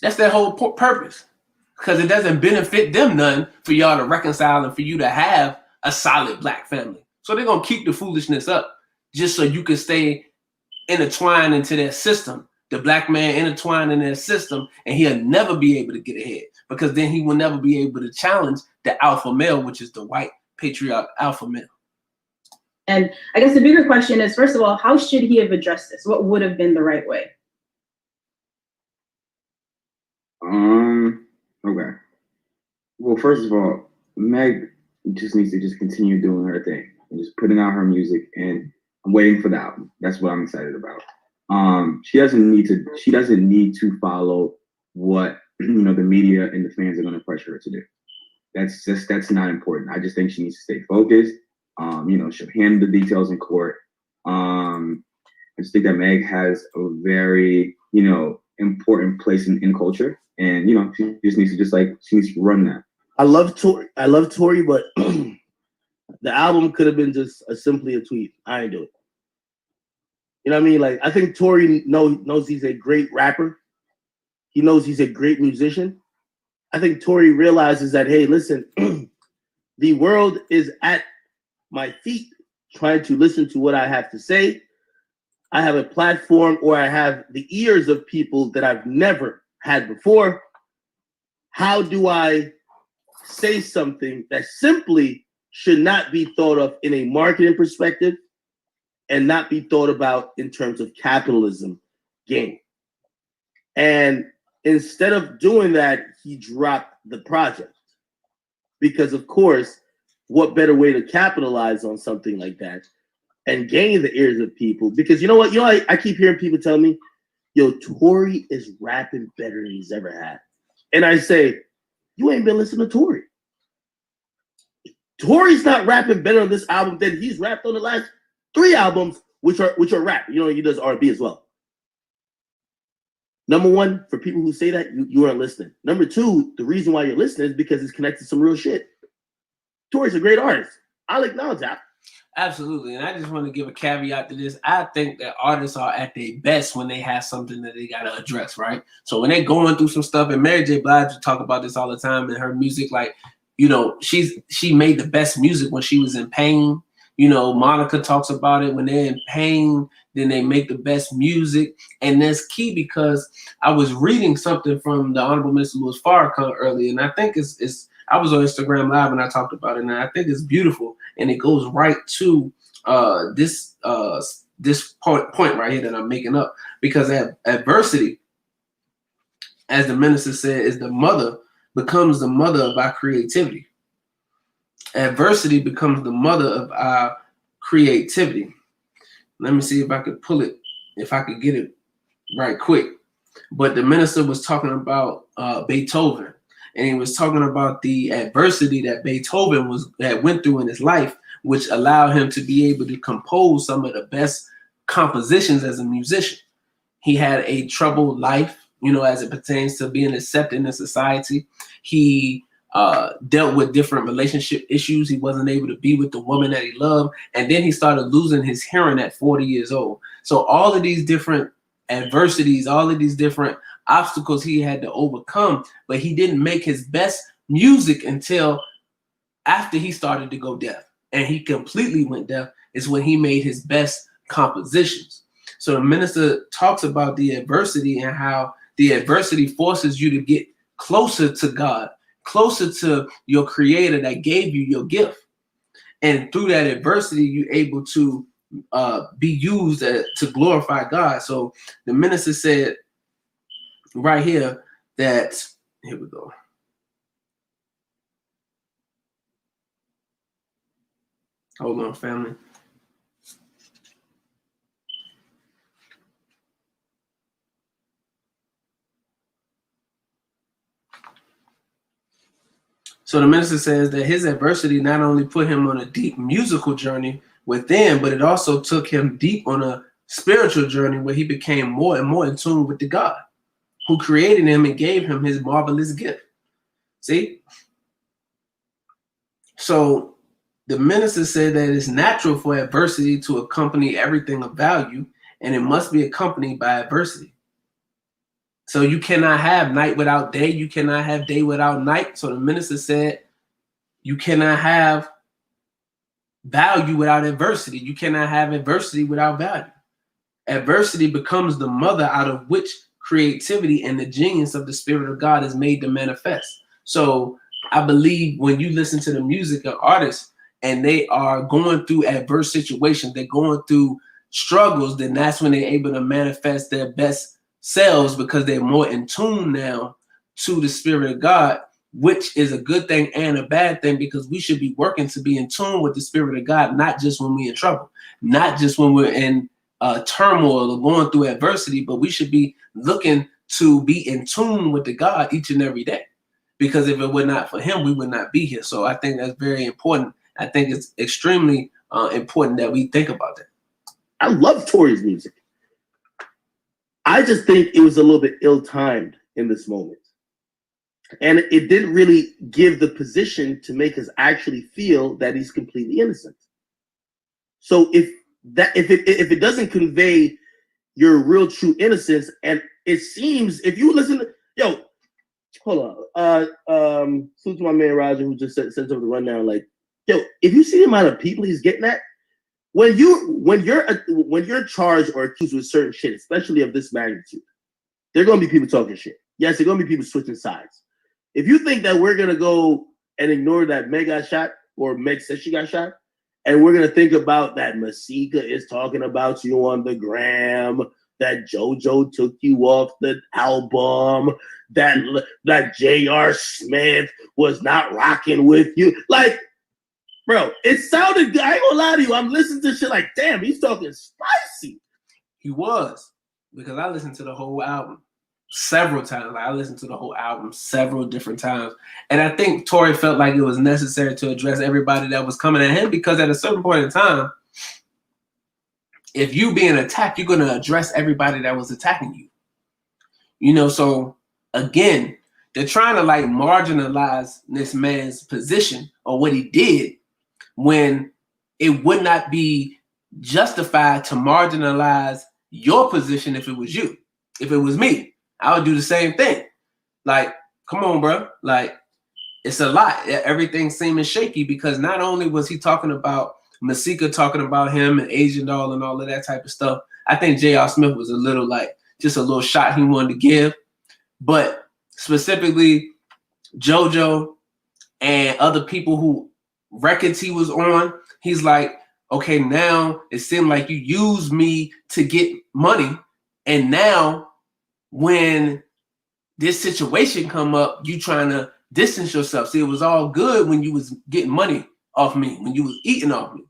That's their whole purpose, because it doesn't benefit them none for y'all to reconcile and for you to have a solid black family. So they're going to keep the foolishness up just so you can stay intertwined into their system. The black man intertwined in their system, and he'll never be able to get ahead, because then he will never be able to challenge the alpha male, which is the white patriarch alpha male. And I guess the bigger question is, first of all, how should he have addressed this? What would have been the right way? Okay. Well, first of all, Meg just needs to just continue doing her thing and just putting out her music, and I'm waiting for the album. That's what I'm excited about. She doesn't need to follow what the media and the fans are going to pressure her to do. That's not important. I just think she needs to stay focused. She'll handle the details in court. I just think that Meg has a very, important place in culture, and she just needs to run that. I love Tory, but the album could have been just simply a tweet. I ain't do it. You know what I mean? Like, I think Tory knows he's a great rapper. He knows he's a great musician. I think Tory realizes that, hey, listen, the world is at my feet trying to listen to what I have to say. I have a platform, or I have the ears of people that I've never had before. How do I say something that simply should not be thought of in a marketing perspective and not be thought about in terms of capitalism gain? And instead of doing that, he dropped the project, because, of course, what better way to capitalize on something like that and gain the ears of people. Because you know what? I keep hearing people tell me, yo, Tory is rapping better than he's ever had. And I say, you ain't been listening to Tory. Tory's not rapping better on this album than he's rapped on the last 3 albums, which are rap. He does R&B as well. Number one, for people who say that, you aren't listening. Number two, the reason why you're listening is because it's connected to some real shit. Tory's a great artist. I'll acknowledge that. Absolutely. And I just want to give a caveat to this. I think that artists are at their best when they have something that they got to address, right? So when they're going through some stuff, and Mary J. Blige would talk about this all the time in her music, like, she made the best music when she was in pain. Monica talks about it when they're in pain, then they make the best music. And that's key, because I was reading something from the Honorable Minister Louis Farrakhan earlier, and I think it's I was on Instagram Live and I talked about it, and I think it's beautiful, and it goes right to this point right here that I'm making up, because adversity, as the minister said, becomes the mother of our creativity. Adversity becomes the mother of our creativity. Let me see if I could get it right quick. But the minister was talking about Beethoven. And he was talking about the adversity that Beethoven went through in his life, which allowed him to be able to compose some of the best compositions as a musician. He had a troubled life, as it pertains to being accepted in society. He dealt with different relationship issues. He wasn't able to be with the woman that he loved. And then he started losing his hearing at 40 years old. So all of these different adversities, all of these different obstacles he had to overcome, but he didn't make his best music until after he started to go deaf, and he completely went deaf is when he made his best compositions. So the minister talks about the adversity and how the adversity forces you to get closer to God, closer to your creator that gave you your gift. And through that adversity, you're able to be used to glorify God. So the minister said right here that, here we go. Hold on, family. So the minister says that his adversity not only put him on a deep musical journey within, but it also took him deep on a spiritual journey where he became more and more in tune with the God who created him and gave him his marvelous gift. See? So the minister said that it's natural for adversity to accompany everything of value, and it must be accompanied by adversity. So you cannot have night without day. You cannot have day without night. So the minister said you cannot have value without adversity. You cannot have adversity without value. Adversity becomes the mother out of which creativity and the genius of the Spirit of God is made to manifest. So I believe when you listen to the music of artists and they are going through adverse situations, they're going through struggles, then that's when they're able to manifest their best selves, because they're more in tune now to the Spirit of God, which is a good thing and a bad thing, because we should be working to be in tune with the Spirit of God, not just when we're in trouble, not just when we're in turmoil or going through adversity, but we should be looking to be in tune with the God each and every day, because if it were not for him, we would not be here. So I think that's very important. I think it's extremely important that we think about that. I love Tory's music. I just think it was a little bit ill-timed in this moment. And it didn't really give the position to make us actually feel that he's completely innocent. So if it doesn't convey your real true innocence, and it seems if you listen to hold on. Salute to my man Roger who just sent over the rundown. Like, if you see the amount of people he's getting at, when you're charged or accused with certain shit, especially of this magnitude, there are gonna be people talking shit. Yes, there are gonna be people switching sides. If you think that we're gonna go and ignore that Meg got shot, or Meg said she got shot, and we're gonna think about that Masika is talking about you on the gram, that JoJo took you off the album, that J.R. Smith was not rocking with you, like, Bro, it sounded good. I ain't gonna lie to you. I'm listening to shit like, damn, he's talking spicy. He was, because I listened to the whole album several times. Like, I listened to the whole album several different times. And I think Tory felt like it was necessary to address everybody that was coming at him, because at a certain point in time, if you being attacked, you're going to address everybody that was attacking you. You know, so again, they're trying to like marginalize this man's position or what he did, when it would not be justified to marginalize your position if it was you. If it was me, I would do the same thing. Like, come on, bro. Like, it's a lot. Everything's seeming shaky, because not only was he talking about Masika talking about him and Asian Doll and all of that type of stuff, I think J.R. Smith was a little like, just a little shot he wanted to give. But specifically, JoJo and other people who records he was on, he's like, okay, now it seemed like you used me to get money, and now when this situation come up, you trying to distance yourself. See, it was all good when you was getting money off me, when you was eating off me,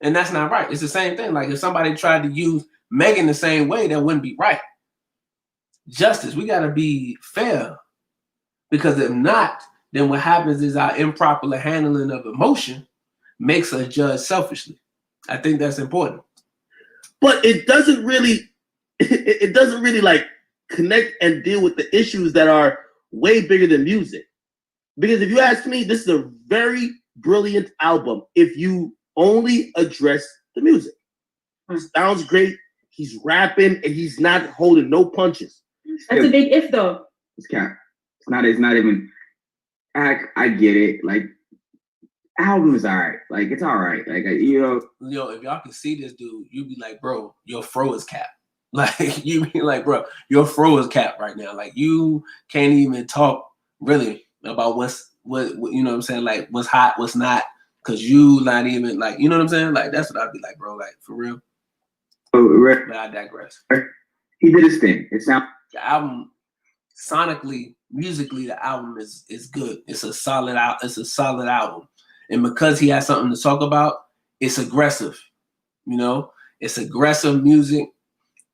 and that's not right. It's the same thing. Like, if somebody tried to use Megan the same way, that wouldn't be right. Justice, we got to be fair, because if not, then what happens is our improper handling of emotion makes us judge selfishly. I think that's important. But it doesn't really like connect and deal with the issues that are way bigger than music. Because if you ask me, this is a very brilliant album if you only address the music. It sounds great. He's rapping and he's not holding no punches. That's a big if, though. It's cap. It's not even. I get it. Like, album is alright. Like, it's alright. Like, you know, if y'all can see this dude, you'd be like, bro, your fro is cap. Like, you be like, bro, your fro is cap right now. Like, you can't even talk really about what you know what I'm saying, like what's hot, what's not, because you not even like, you know what I'm saying? Like, that's what I'd be like, bro, like, for real. But I digress. He did his thing. It sounds the album sonically, musically, the album is good. It's a solid album. And because he has something to talk about, it's aggressive. You know, it's aggressive music.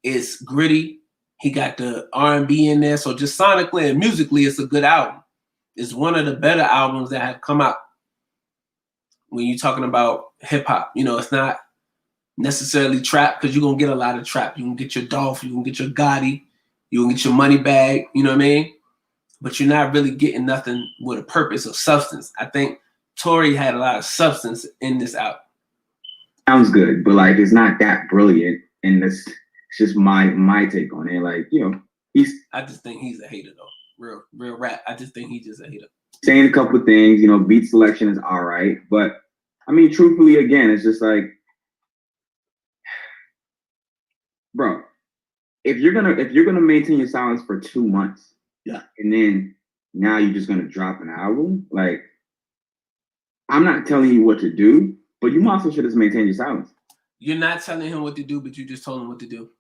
It's gritty. He got the R&B in there. So just sonically and musically, it's a good album. It's one of the better albums that have come out when you're talking about hip hop. You know, it's not necessarily trap, because you're going to get a lot of trap. You can get your Dolph, you can get your Gotti, you can get your Money Bag, you know what I mean? But you're not really getting nothing with a purpose or substance. I think Tory had a lot of substance in this album. Sounds good, but like, it's not that brilliant. And it's just my take on it. Like, you know, I just think he's a hater, though. Real rap. I just think he's just a hater. Saying a couple things, you know, beat selection is all right, but I mean, truthfully, again, it's just like, bro, if you're gonna maintain your silence for 2 months, yeah, and then now you're just gonna drop an album, like, I'm not telling you what to do, but you also should just maintain your silence. You're not telling him what to do, but you just told him what to do.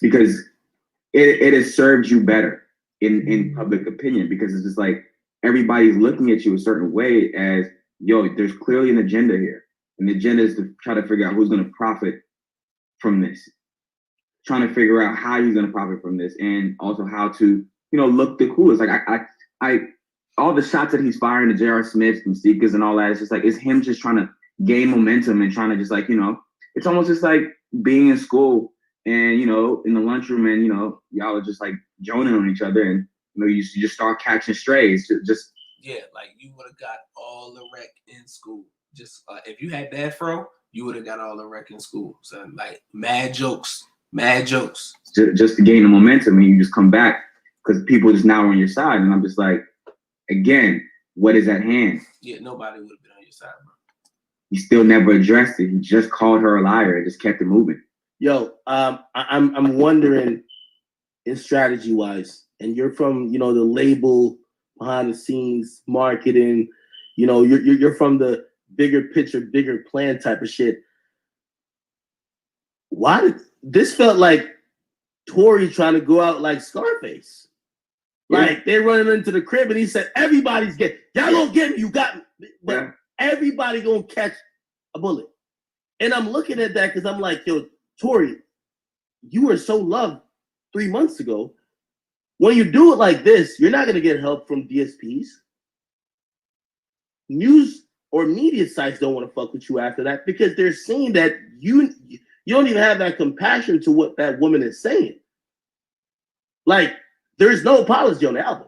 Because it has served you better in public opinion, because it's just like everybody's looking at you a certain way as, yo, there's clearly an agenda here. And the agenda is to try to figure out who's going to profit from this. Trying to figure out how he's going to profit from this, and also how to, you know, look the coolest. Like, I all the shots that he's firing to J.R. Smith and Seekers and all that, it's just like, it's him just trying to gain momentum and trying to just like, you know, it's almost just like being in school and, you know, in the lunchroom, and, you know, y'all are just like joning on each other, and, you know, you just start catching strays. Just yeah, like, you would have got all the rec in school. Just if you had that fro, you would have got all the rec in school. So like, mad jokes. Just to gain the momentum, and you just come back because people just now on your side. And I'm just like, again, what is at hand? Yeah, nobody would have been on your side, bro. He still never addressed it. He just called her a liar and just kept it moving. Yo, I'm wondering, in strategy wise, and you're from, you know, the label, behind the scenes, marketing, you know, you're from the bigger picture, bigger plan type of shit. Why did this felt like Tory trying to go out like Scarface? Like, they're running into the crib and he said, everybody's getting, y'all don't get me, you got me. But everybody gonna catch a bullet. And I'm looking at that because I'm like, yo, Tory, you were so loved 3 months ago. When you do it like this, you're not gonna get help from DSPs. News or media sites don't want to fuck with you after that because they're seeing that you don't even have that compassion to what that woman is saying. Like, there's no apology on the album.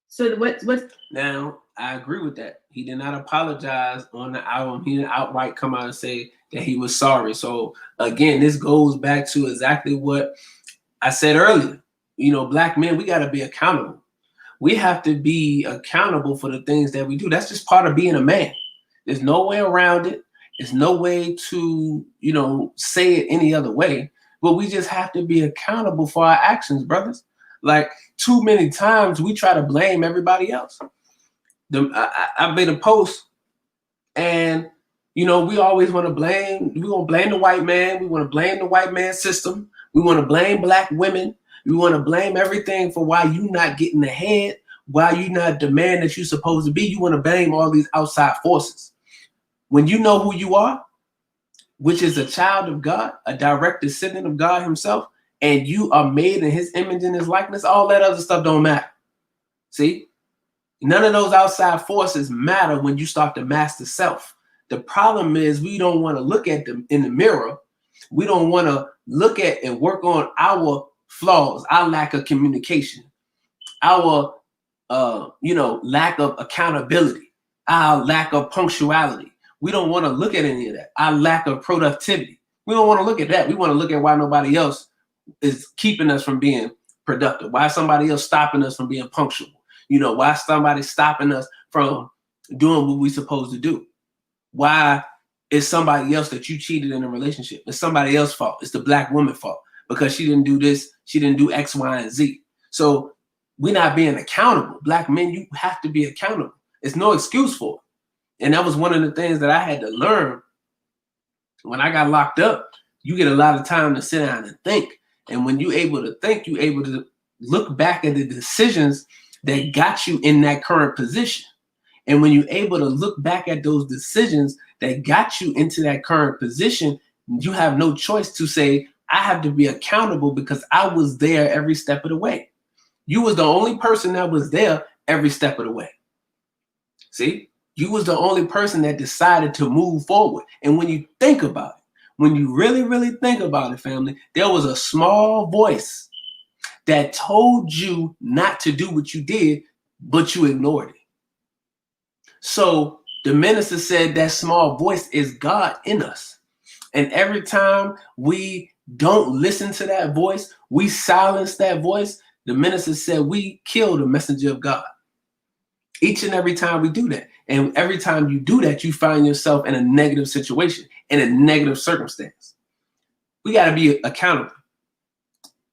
So what's Now, I agree with that. He did not apologize on the album. He didn't outright come out and say that he was sorry. So again, this goes back to exactly what I said earlier. You know, black men, we got to be accountable. We have to be accountable for the things that we do. That's just part of being a man. There's no way around it. There's no way to, you know, say it any other way. But we just have to be accountable for our actions, brothers. Like, too many times we try to blame everybody else. I made a post, and you know, we always want to blame. We want to blame the white man. We want to blame the white man system. We want to blame black women. We want to blame everything for why you not getting ahead, why you not the man that you're supposed to be. You want to blame all these outside forces. When you know who you are, which is a child of God, a direct descendant of God himself, and you are made in his image and his likeness, all that other stuff don't matter. See? None of those outside forces matter when you start to master self. The problem is we don't want to look at them in the mirror. We don't want to look at and work on our flaws, our lack of communication, our lack of accountability, our lack of punctuality. We don't want to look at any of that. Our lack of productivity. We don't want to look at that. We want to look at why nobody else is keeping us from being productive. Why somebody else stopping us from being punctual? You know, why somebody stopping us from doing what we're supposed to do? Why is somebody else that you cheated in a relationship? It's somebody else's fault. It's the black woman's fault because she didn't do this. She didn't do X, Y, and Z. So we're not being accountable. Black men, you have to be accountable. It's no excuse for it. And that was one of the things that I had to learn when I got locked up. You get a lot of time to sit down and think. And when you're able to think, you're able to look back at the decisions that got you in that current position. And when you're able to look back at those decisions that got you into that current position, you have no choice to say, I have to be accountable because I was there every step of the way. You was the only person that was there every step of the way. See, you was the only person that decided to move forward. And when you think about it, when you really, really think about it, family, there was a small voice that told you not to do what you did, but you ignored it. So the minister said that small voice is God in us. And every time we don't listen to that voice, we silence that voice, the minister said we kill the messenger of God. Each and every time we do that. And every time you do that, you find yourself in a negative situation, in a negative circumstance. We got to be accountable.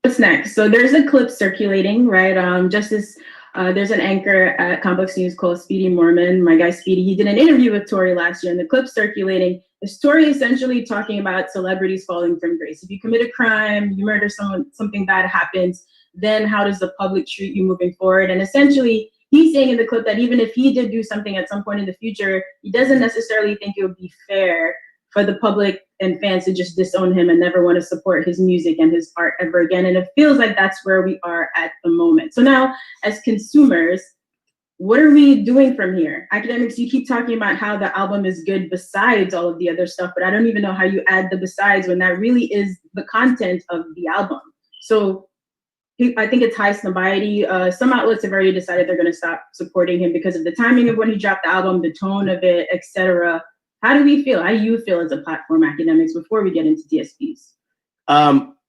What's next? So there's a clip circulating, right? There's an anchor at Complex News called Speedy Mormon. My guy Speedy, he did an interview with Tory last year, and the clip circulating is Tory essentially talking about celebrities falling from grace. If you commit a crime, you murder someone, something bad happens, then how does the public treat you moving forward? And essentially, he's saying in the clip that even if he did do something at some point in the future, he doesn't necessarily think it would be fair for the public and fans to just disown him and never want to support his music and his art ever again. And it feels like that's where we are at the moment. So now, as consumers, what are we doing from here? Academics, you keep talking about how the album is good besides all of the other stuff, but I don't even know how you add the besides when that really is the content of the album. So I think it's high snobiety. Some outlets have already decided they're going to stop supporting him because of the timing of when he dropped the album, the tone of it, etc. How do we feel? How do you feel as a platform, Academics, before we get into DSPs?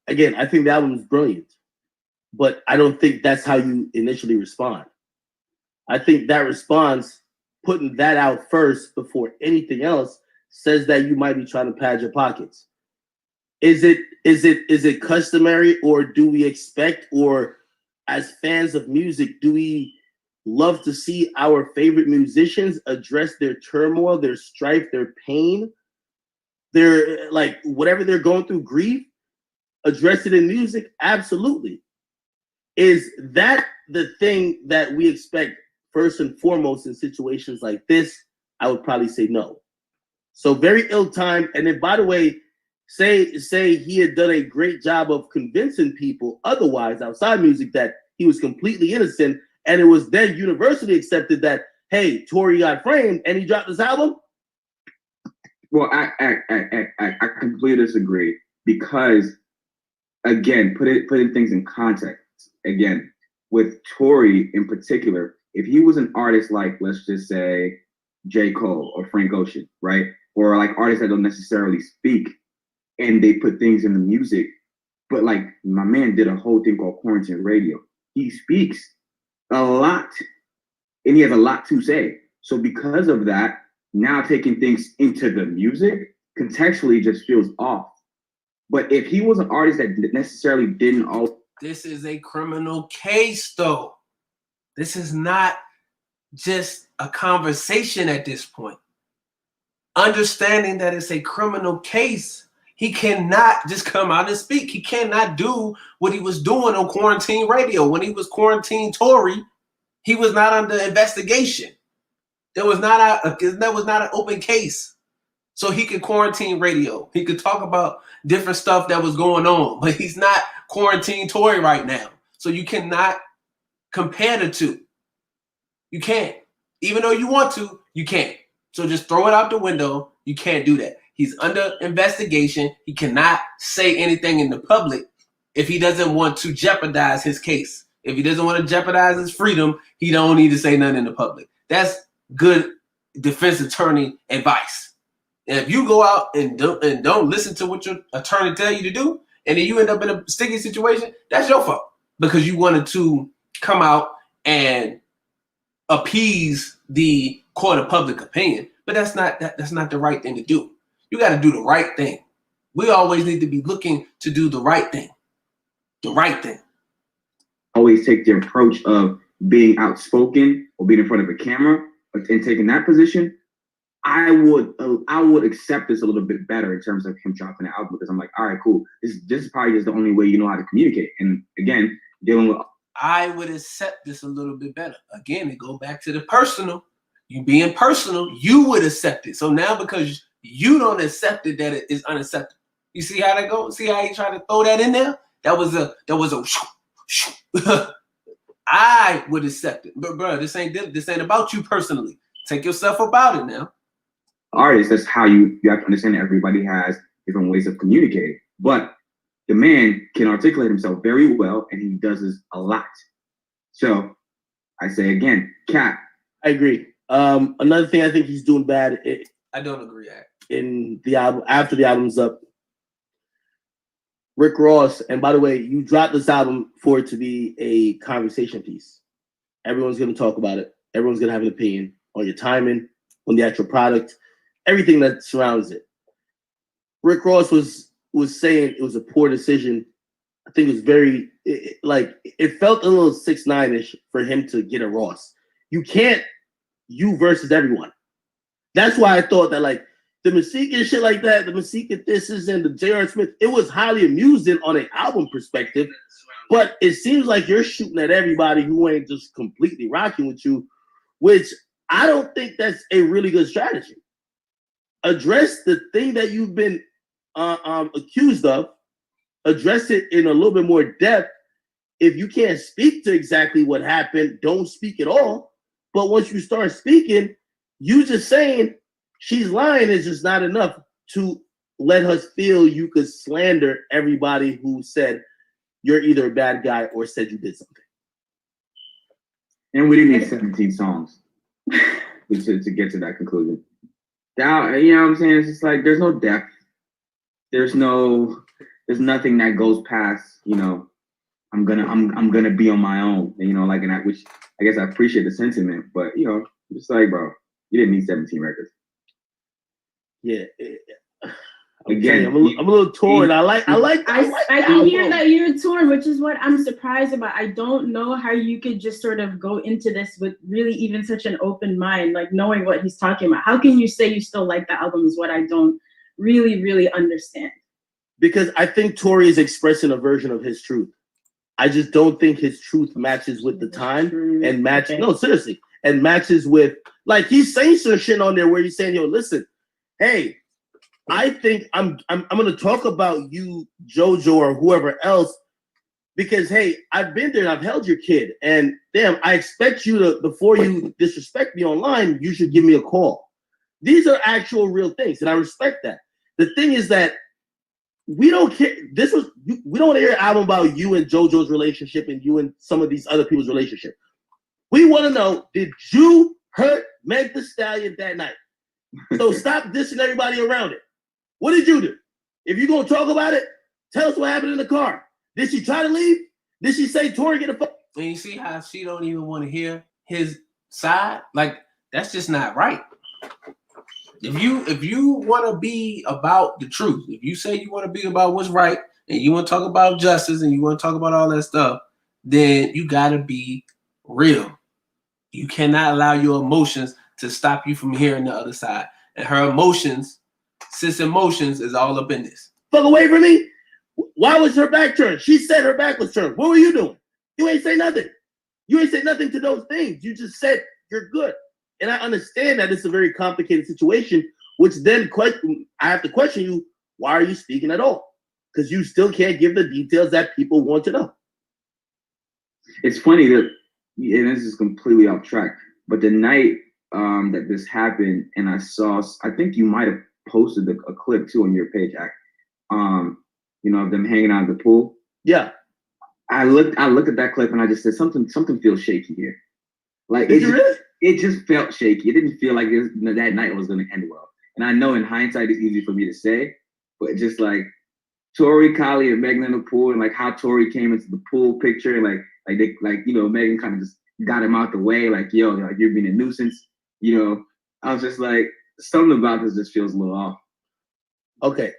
Again, I think the album is brilliant, but I don't think that's how you initially respond. I think that response, putting that out first before anything else, says that you might be trying to pad your pockets. Is it customary, or do we expect, or as fans of music, do we love to see our favorite musicians address their turmoil, their strife, their pain, their, like, whatever they're going through, grief, address it in music? Absolutely. Is that the thing that we expect first and foremost in situations like this? I would probably say no. So very ill-timed. And then, by the way, say he had done a great job of convincing people otherwise outside music that he was completely innocent, and it was then universally accepted that, hey, Tory got framed and he dropped this album. Well, I completely disagree because, again, putting things in context. Again, with Tory in particular, if he was an artist like, let's just say, J. Cole or Frank Ocean, right? Or like artists that don't necessarily speak and they put things in the music, but like my man did a whole thing called Quarantine Radio. He speaks a lot and he has a lot to say. So because of that, now taking things into the music contextually just feels off. But if he was an artist that necessarily didn't all. This is a criminal case, though. This is not just a conversation at this point. Understanding that it's a criminal case, he cannot just come out and speak. He cannot do what he was doing on Quarantine Radio. When he was Quarantine Tory, he was not under investigation. There was not an open case. So he could Quarantine Radio. He could talk about different stuff that was going on, but he's not Quarantine Tory right now. So you cannot compare the two. You can't. Even though you want to, you can't. So just throw it out the window. You can't do that. He's under investigation. He cannot say anything in the public if he doesn't want to jeopardize his case. If he doesn't want to jeopardize his freedom, he don't need to say nothing in the public. That's good defense attorney advice. And if you go out and don't listen to what your attorney tell you to do, and then you end up in a sticky situation, that's your fault because you wanted to come out and appease the court of public opinion. But that's not the right thing to do. You got to do the right thing. We always need to be looking to do the right thing. The right thing. Always take the approach of being outspoken or being in front of a camera and taking that position. I would accept this a little bit better in terms of him dropping the album because I'm like, all right, cool. This is probably just the only way you know how to communicate. And again, dealing with. I would accept this a little bit better. Again, it go back to the personal. You being personal, you would accept it. So now because you don't accept it, that it is unacceptable. You see how that goes? See how he tried to throw that in there? That was a I would accept it. But bro, this ain't about you personally. Take yourself about it now. Artists, that's how you have to understand that everybody has different ways of communicating. But the man can articulate himself very well, and he does this a lot. So I say again, Cap. I agree. Another thing I think he's doing bad. I don't agree. In the album, after the album's up, Rick Ross. And by the way, you dropped this album for it to be a conversation piece. Everyone's going to talk about it. Everyone's going to have an opinion on your timing, on the actual product, everything that surrounds it. Rick Ross was saying it was a poor decision. I think it was very, it felt a little 6ix9ine-ish for him to get a Ross. You can't you versus everyone. That's why I thought that like the Mystique and shit like that, the Mystique and this is and the J.R. Smith, it was highly amusing on an album perspective, but it seems like you're shooting at everybody who ain't just completely rocking with you, which I don't think that's a really good strategy. Address the thing that you've been accused of, address it in a little bit more depth. If you can't speak to exactly what happened, don't speak at all. But once you start speaking, you just saying she's lying is just not enough to let us feel you could slander everybody who said you're either a bad guy or said you did something. And we didn't need 17 songs to get to that conclusion. Now, you know what I'm saying? It's just like there's no depth. There's nothing that goes past, you know, I'm gonna be on my own, you know, like, and which I guess I appreciate the sentiment, but you know, just like, bro, you didn't need 17 records. Yeah. Again, I'm a little torn. I can hear that you're torn, which is what I'm surprised about. I don't know how you could just sort of go into this with really even such an open mind, like knowing what he's talking about. How can you say you still like the album is what I don't really understand. Because I think Tory is expressing a version of his truth. I just don't think his truth matches with the time and match. Okay. No, seriously. and matches with, like, he's saying some shit on there where he's saying, yo, listen, hey, I think I'm gonna talk about you, JoJo, or whoever else, because hey, I've been there and I've held your kid, and damn, I expect you to, before you disrespect me online, you should give me a call. These are actual real things, and I respect that. The thing is that we don't care. We don't hear an album about you and JoJo's relationship and you and some of these other people's relationship. We want to know, did you hurt Megan Thee Stallion that night? So stop dissing everybody around it. What did you do? If you're gonna talk about it, tell us what happened in the car. Did she try to leave? Did she say, Tory, get a fuck? And you see how she don't even want to hear his side? Like, that's just not right. If you want to be about the truth, if you say you want to be about what's right, and you want to talk about justice, and you want to talk about all that stuff, then you got to be real. You cannot allow your emotions to stop you from hearing the other side. And her emotions, sis emotions, is all up in this. Fuck away from me. Why was her back turned? She said her back was turned. What were you doing? You ain't say nothing. You ain't say nothing to those things. You just said you're good. And I understand that it's a very complicated situation, which then I have to question you, why are you speaking at all? Because you still can't give the details that people want to know. It's funny that, and this is completely off track, but the night that this happened, and I think you might have posted a clip too on your page, you know, of them hanging out at the pool. Yeah. I looked at that clip and I just said something feels shaky here. Like, it just felt shaky. It didn't feel like that night was going to end well. And I know in hindsight it's easy for me to say, but just like Tory, Kylie, and Megan in the pool, and like how Tory came into the pool picture, and Megan kind of just got him out the way, like, yo, like, you're being a nuisance. You know, I was just like, something about this just feels a little off. Okay,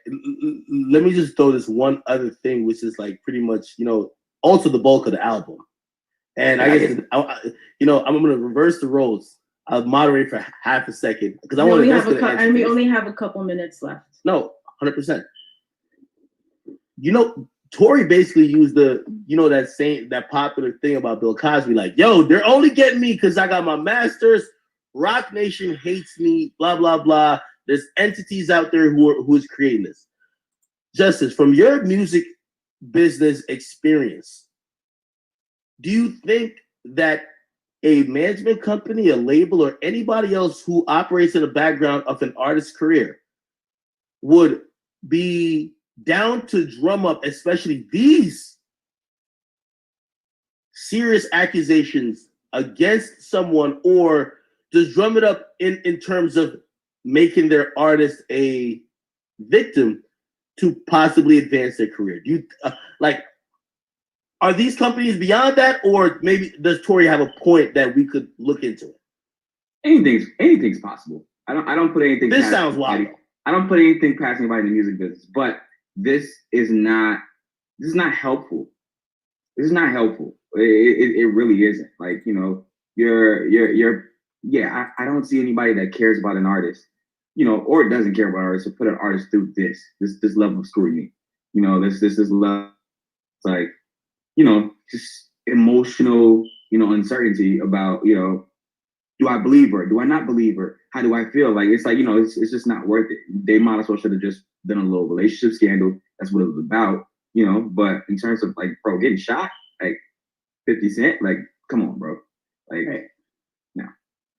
let me just throw this one other thing, which is like pretty much, you know, also the bulk of the album. And I guess, I'm going to reverse the roles. I'll moderate for half a second because I want to. We only have a couple minutes left. No, 100%. You know, Tory basically used that popular thing about Bill Cosby, like, yo, they're only getting me because I got my master's. Rock Nation hates me. Blah blah blah. There's entities out there who's creating this. Justice, from your music business experience, do you think that a management company, a label, or anybody else who operates in the background of an artist's career would be down to drum up, especially these serious accusations against someone, or just drum it up in terms of making their artist a victim to possibly advance their career? Do you are these companies beyond that, or maybe does Tory have a point that we could look into? Anything's possible. I don't put anything. This sounds wild. I don't put anything past anybody in the music business, but this is not helpful. This is not helpful. It really isn't. Like, you know, I don't see anybody that cares about an artist, you know, or doesn't care about artists, to put an artist through this level of scrutiny. You know, this level, like, you know, just emotional, you know, uncertainty about, you know, do I believe her? Do I not believe her? How do I feel? Like, it's like, you know, it's just not worth it. They might as well should have just done a little relationship scandal. That's what it was about, you know. But in terms of, like, bro, getting shot, like 50 Cent, like, come on, bro. Like, right. No.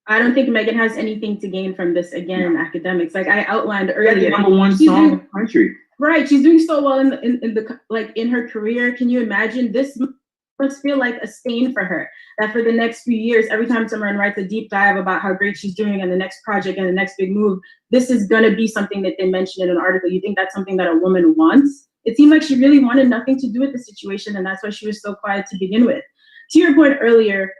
I don't think Megan has anything to gain from this. Again, no. Academics, like I outlined earlier. That's the #1 song in the country. Right, she's doing so well in her career. Can you imagine? This must feel like a stain for her. That for the next few years, every time someone writes a deep dive about how great she's doing and the next project and the next big move, this is gonna be something that they mention in an article. You think that's something that a woman wants? It seemed like she really wanted nothing to do with the situation, and that's why she was so quiet to begin with. To your point earlier,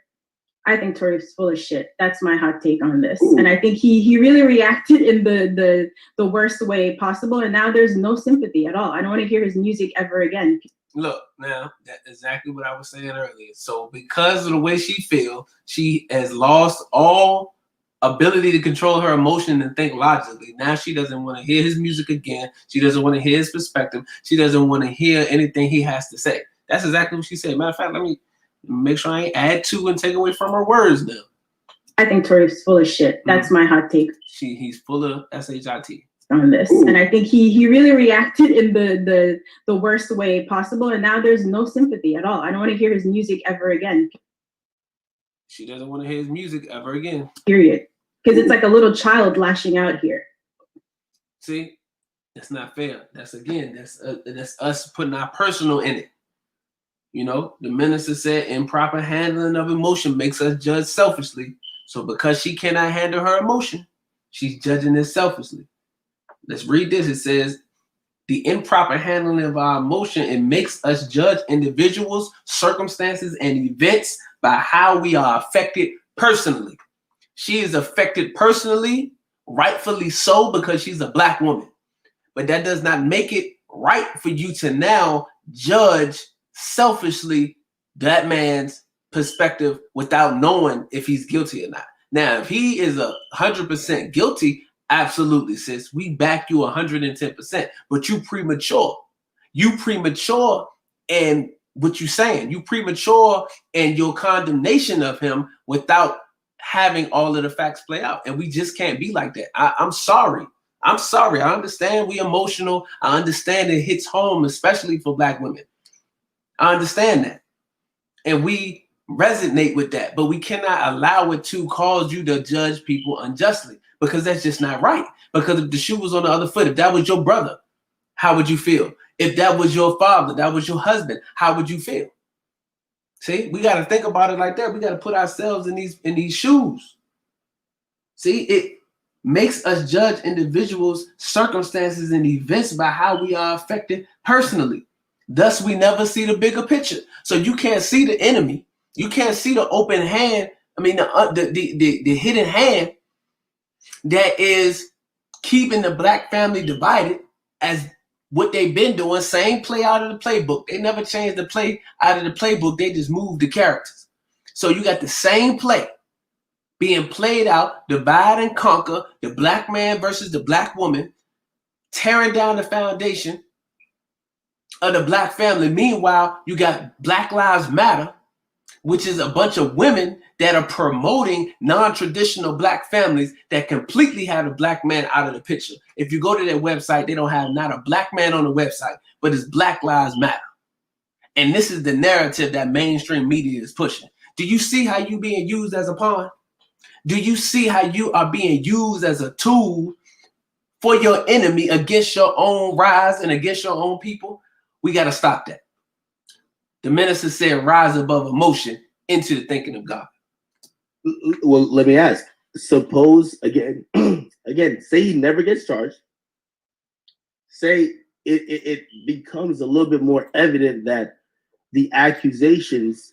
I think Tory's full of shit. That's my hot take on this. Ooh. And I think he really reacted in the worst way possible. And now there's no sympathy at all. I don't want to hear his music ever again. Look, now, that's exactly what I was saying earlier. So because of the way she feels, she has lost all ability to control her emotion and think logically. Now she doesn't want to hear his music again. She doesn't want to hear his perspective. She doesn't want to hear anything he has to say. That's exactly what she said. Matter of fact, let me make sure I ain't add to and take away from her words now. I think Tory's full of shit. That's my hot take He's full of shit on this. Ooh. And I think he really reacted in the worst way possible. And now there's no sympathy at all. I don't want to hear his music ever again. She doesn't want to hear his music ever again. Period. Because it's like a little child lashing out here. See, that's not fair. That's us putting our personal in it. You know, the minister said improper handling of emotion makes us judge selfishly. So because she cannot handle her emotion, she's judging it selfishly. Let's read this. It says, the improper handling of our emotion, it makes us judge individuals, circumstances, and events by how we are affected personally. She is affected personally, rightfully so, because she's a Black woman. But that does not make it right for you to now judge selfishly that man's perspective without knowing if he's guilty or not. Now, if he is 100% guilty, absolutely, sis, we back you 110%. But you premature. You premature in what you're saying. You premature in your condemnation of him without having all of the facts play out. And we just can't be like that. I'm sorry. I'm sorry. I understand we emotional. I understand it hits home, especially for Black women. I understand that. And we resonate with that. But we cannot allow it to cause you to judge people unjustly, because that's just not right. Because if the shoe was on the other foot, if that was your brother, how would you feel? If that was your father, that was your husband, how would you feel? See, we got to think about it like that. We got to put ourselves in these shoes. See, it makes us judge individuals, circumstances, and events by how we are affected personally. Thus, we never see the bigger picture. So you can't see the enemy. You can't see the open hand. I mean, the hidden hand that is keeping the Black family divided as what they've been doing. Same play out of the playbook. They never changed the play out of the playbook. They just moved the characters. So you got the same play being played out, divide and conquer, the Black man versus the Black woman, tearing down the foundation of the Black family. Meanwhile, you got Black Lives Matter, which is a bunch of women that are promoting non-traditional Black families that completely have a Black man out of the picture. If you go to their website, they don't have not a Black man on the website, but it's Black Lives Matter. And this is the narrative that mainstream media is pushing. Do you see how you being used as a pawn? Do you see how you are being used as a tool for your enemy against your own rise and against your own people? We got to stop that. The minister said, rise above emotion into the thinking of God. Well, let me ask. Suppose, again, say he never gets charged. Say it becomes a little bit more evident that the accusations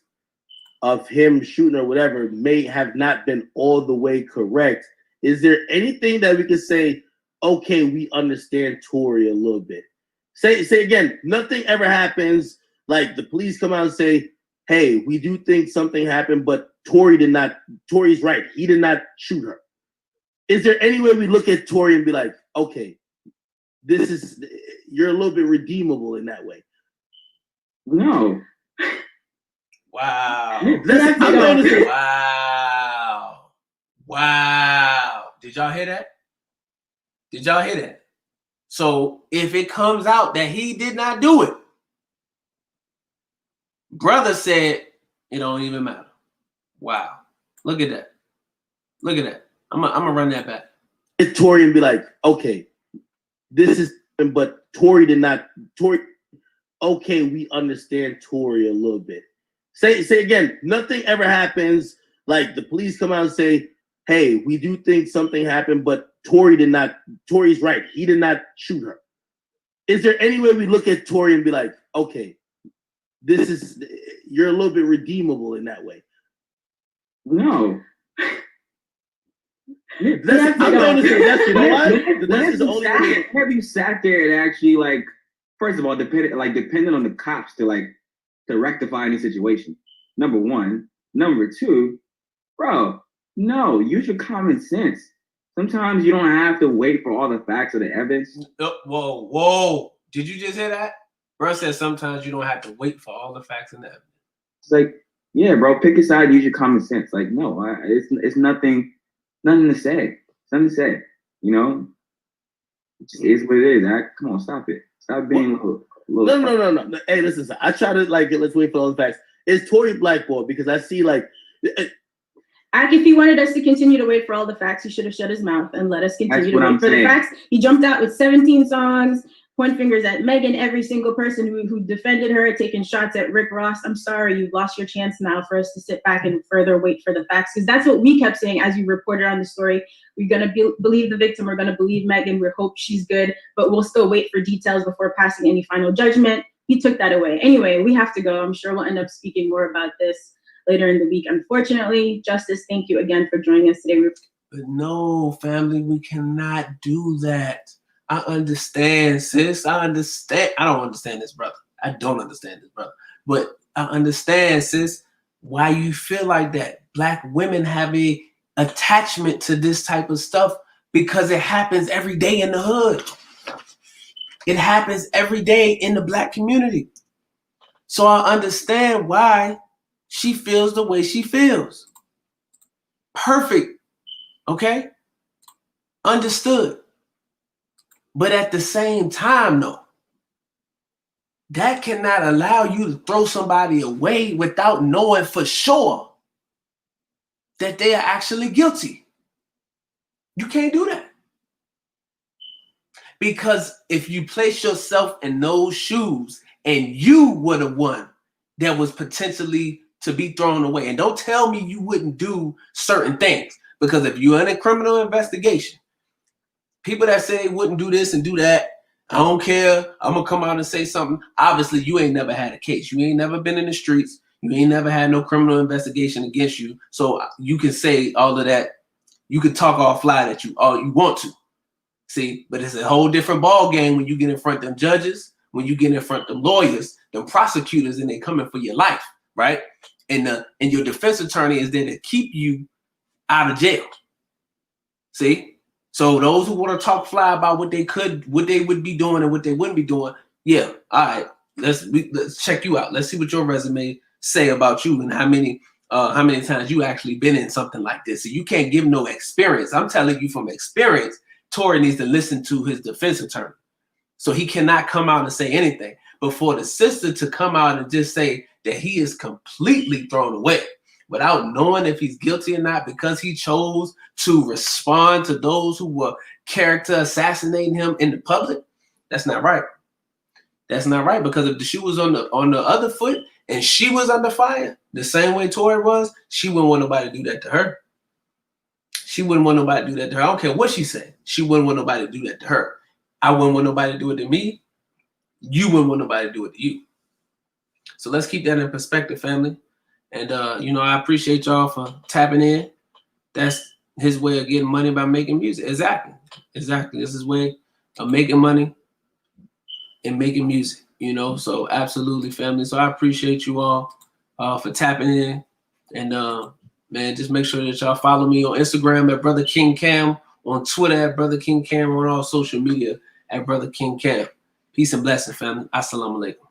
of him shooting or whatever may have not been all the way correct. Is there anything that we could say, okay, we understand Tory a little bit? Say again, nothing ever happens. Like the police come out and say, hey, we do think something happened, but Tory's right. He did not shoot her. Is there any way we look at Tory and be like, okay, you're a little bit redeemable in that way? No. Wow. Wow. Did y'all hear that? So if it comes out that he did not do it, brother said it don't even matter. Wow. Look at that. I'm gonna run that back. It's Tory and be like, okay, this is, but Tory did not. Tory, okay, we understand Tory a little bit. Say again, nothing ever happens. Like the police come out and say, hey, we do think something happened, but Tory's right. He did not shoot her. Is there any way we look at Tory and be like, okay, you're a little bit redeemable in that way? No. I'm going to say that's, you know what? That's the only way. Have you sat there and actually, like, first of all, depending on the cops to rectify any situation. Number one. Number two, bro, no, use your common sense. Sometimes you don't have to wait for all the facts or the evidence. Whoa. Did you just hear that? Bro said sometimes you don't have to wait for all the facts and the evidence. It's like, Yeah, bro, pick a side, use your common sense. Like, no, it's nothing to say. Nothing to say. You know? It just is what it is. Come on, stop it. Stop being a little No. Hey, listen, I try to like let's wait for all the facts. Is Tory blackballed? Because I see like if he wanted us to continue to wait for all the facts, he should have shut his mouth and let us continue to wait for the facts. He jumped out with 17 songs, point fingers at Megan, every single person who defended her, taking shots at Rick Ross. I'm sorry, you've lost your chance now for us to sit back and further wait for the facts. Because that's what we kept saying as you reported on the story. We're going to believe the victim. We're going to believe Megan. We hope she's good. But we'll still wait for details before passing any final judgment. He took that away. Anyway, we have to go. I'm sure we'll end up speaking more about this later in the week. Unfortunately, Justice, thank you again for joining us today. But no, family, we cannot do that. I understand, sis. I understand. I don't understand this, brother. I don't understand this, brother. But I understand, sis, why you feel like that. Black women have a attachment to this type of stuff because it happens every day in the hood. It happens every day in the Black community. So I understand why she feels the way she feels. Perfect. Okay? Understood. But at the same time, though, that cannot allow you to throw somebody away without knowing for sure that they are actually guilty. You can't do that. Because if you place yourself in those shoes and you were the one that was potentially to be thrown away, and don't tell me you wouldn't do certain things, because if you're in a criminal investigation, people that say they wouldn't do this and do that, I don't care, I'm gonna come out and say something. Obviously, you ain't never had a case. You ain't never been in the streets. You ain't never had no criminal investigation against you. So you can say all of that. You can talk all fly that all you want to. See, but it's a whole different ball game when you get in front of them judges, when you get in front of them lawyers, them prosecutors, and they coming for your life, right? And your defense attorney is there to keep you out of jail. See? So those who want to talk fly about what they would be doing and what they wouldn't be doing, yeah, all right, let's check you out. Let's see what your resume say about you and how many times you actually been in something like this. So you can't give no experience. I'm telling you from experience, Tory needs to listen to his defense attorney. So he cannot come out and say anything. But for the sister to come out and just say that he is completely thrown away without knowing if he's guilty or not because he chose to respond to those who were character assassinating him in the public, that's not right. That's not right, because if the shoe was on the other foot and she was under fire, the same way Tory was, she wouldn't want nobody to do that to her. She wouldn't want nobody to do that to her. I don't care what she said. She wouldn't want nobody to do that to her. I wouldn't want nobody to do it to me. You wouldn't want nobody to do it to you. So let's keep that in perspective, family. And, I appreciate y'all for tapping in. That's his way of getting money by making music. Exactly. This is his way of making money and making music, So absolutely, family. So I appreciate you all for tapping in. And, man, just make sure that y'all follow me on Instagram at Brother King Cam, on Twitter at Brother King Cam, on all social media at Brother King Cam. Peace and blessing, family. Assalamu alaikum.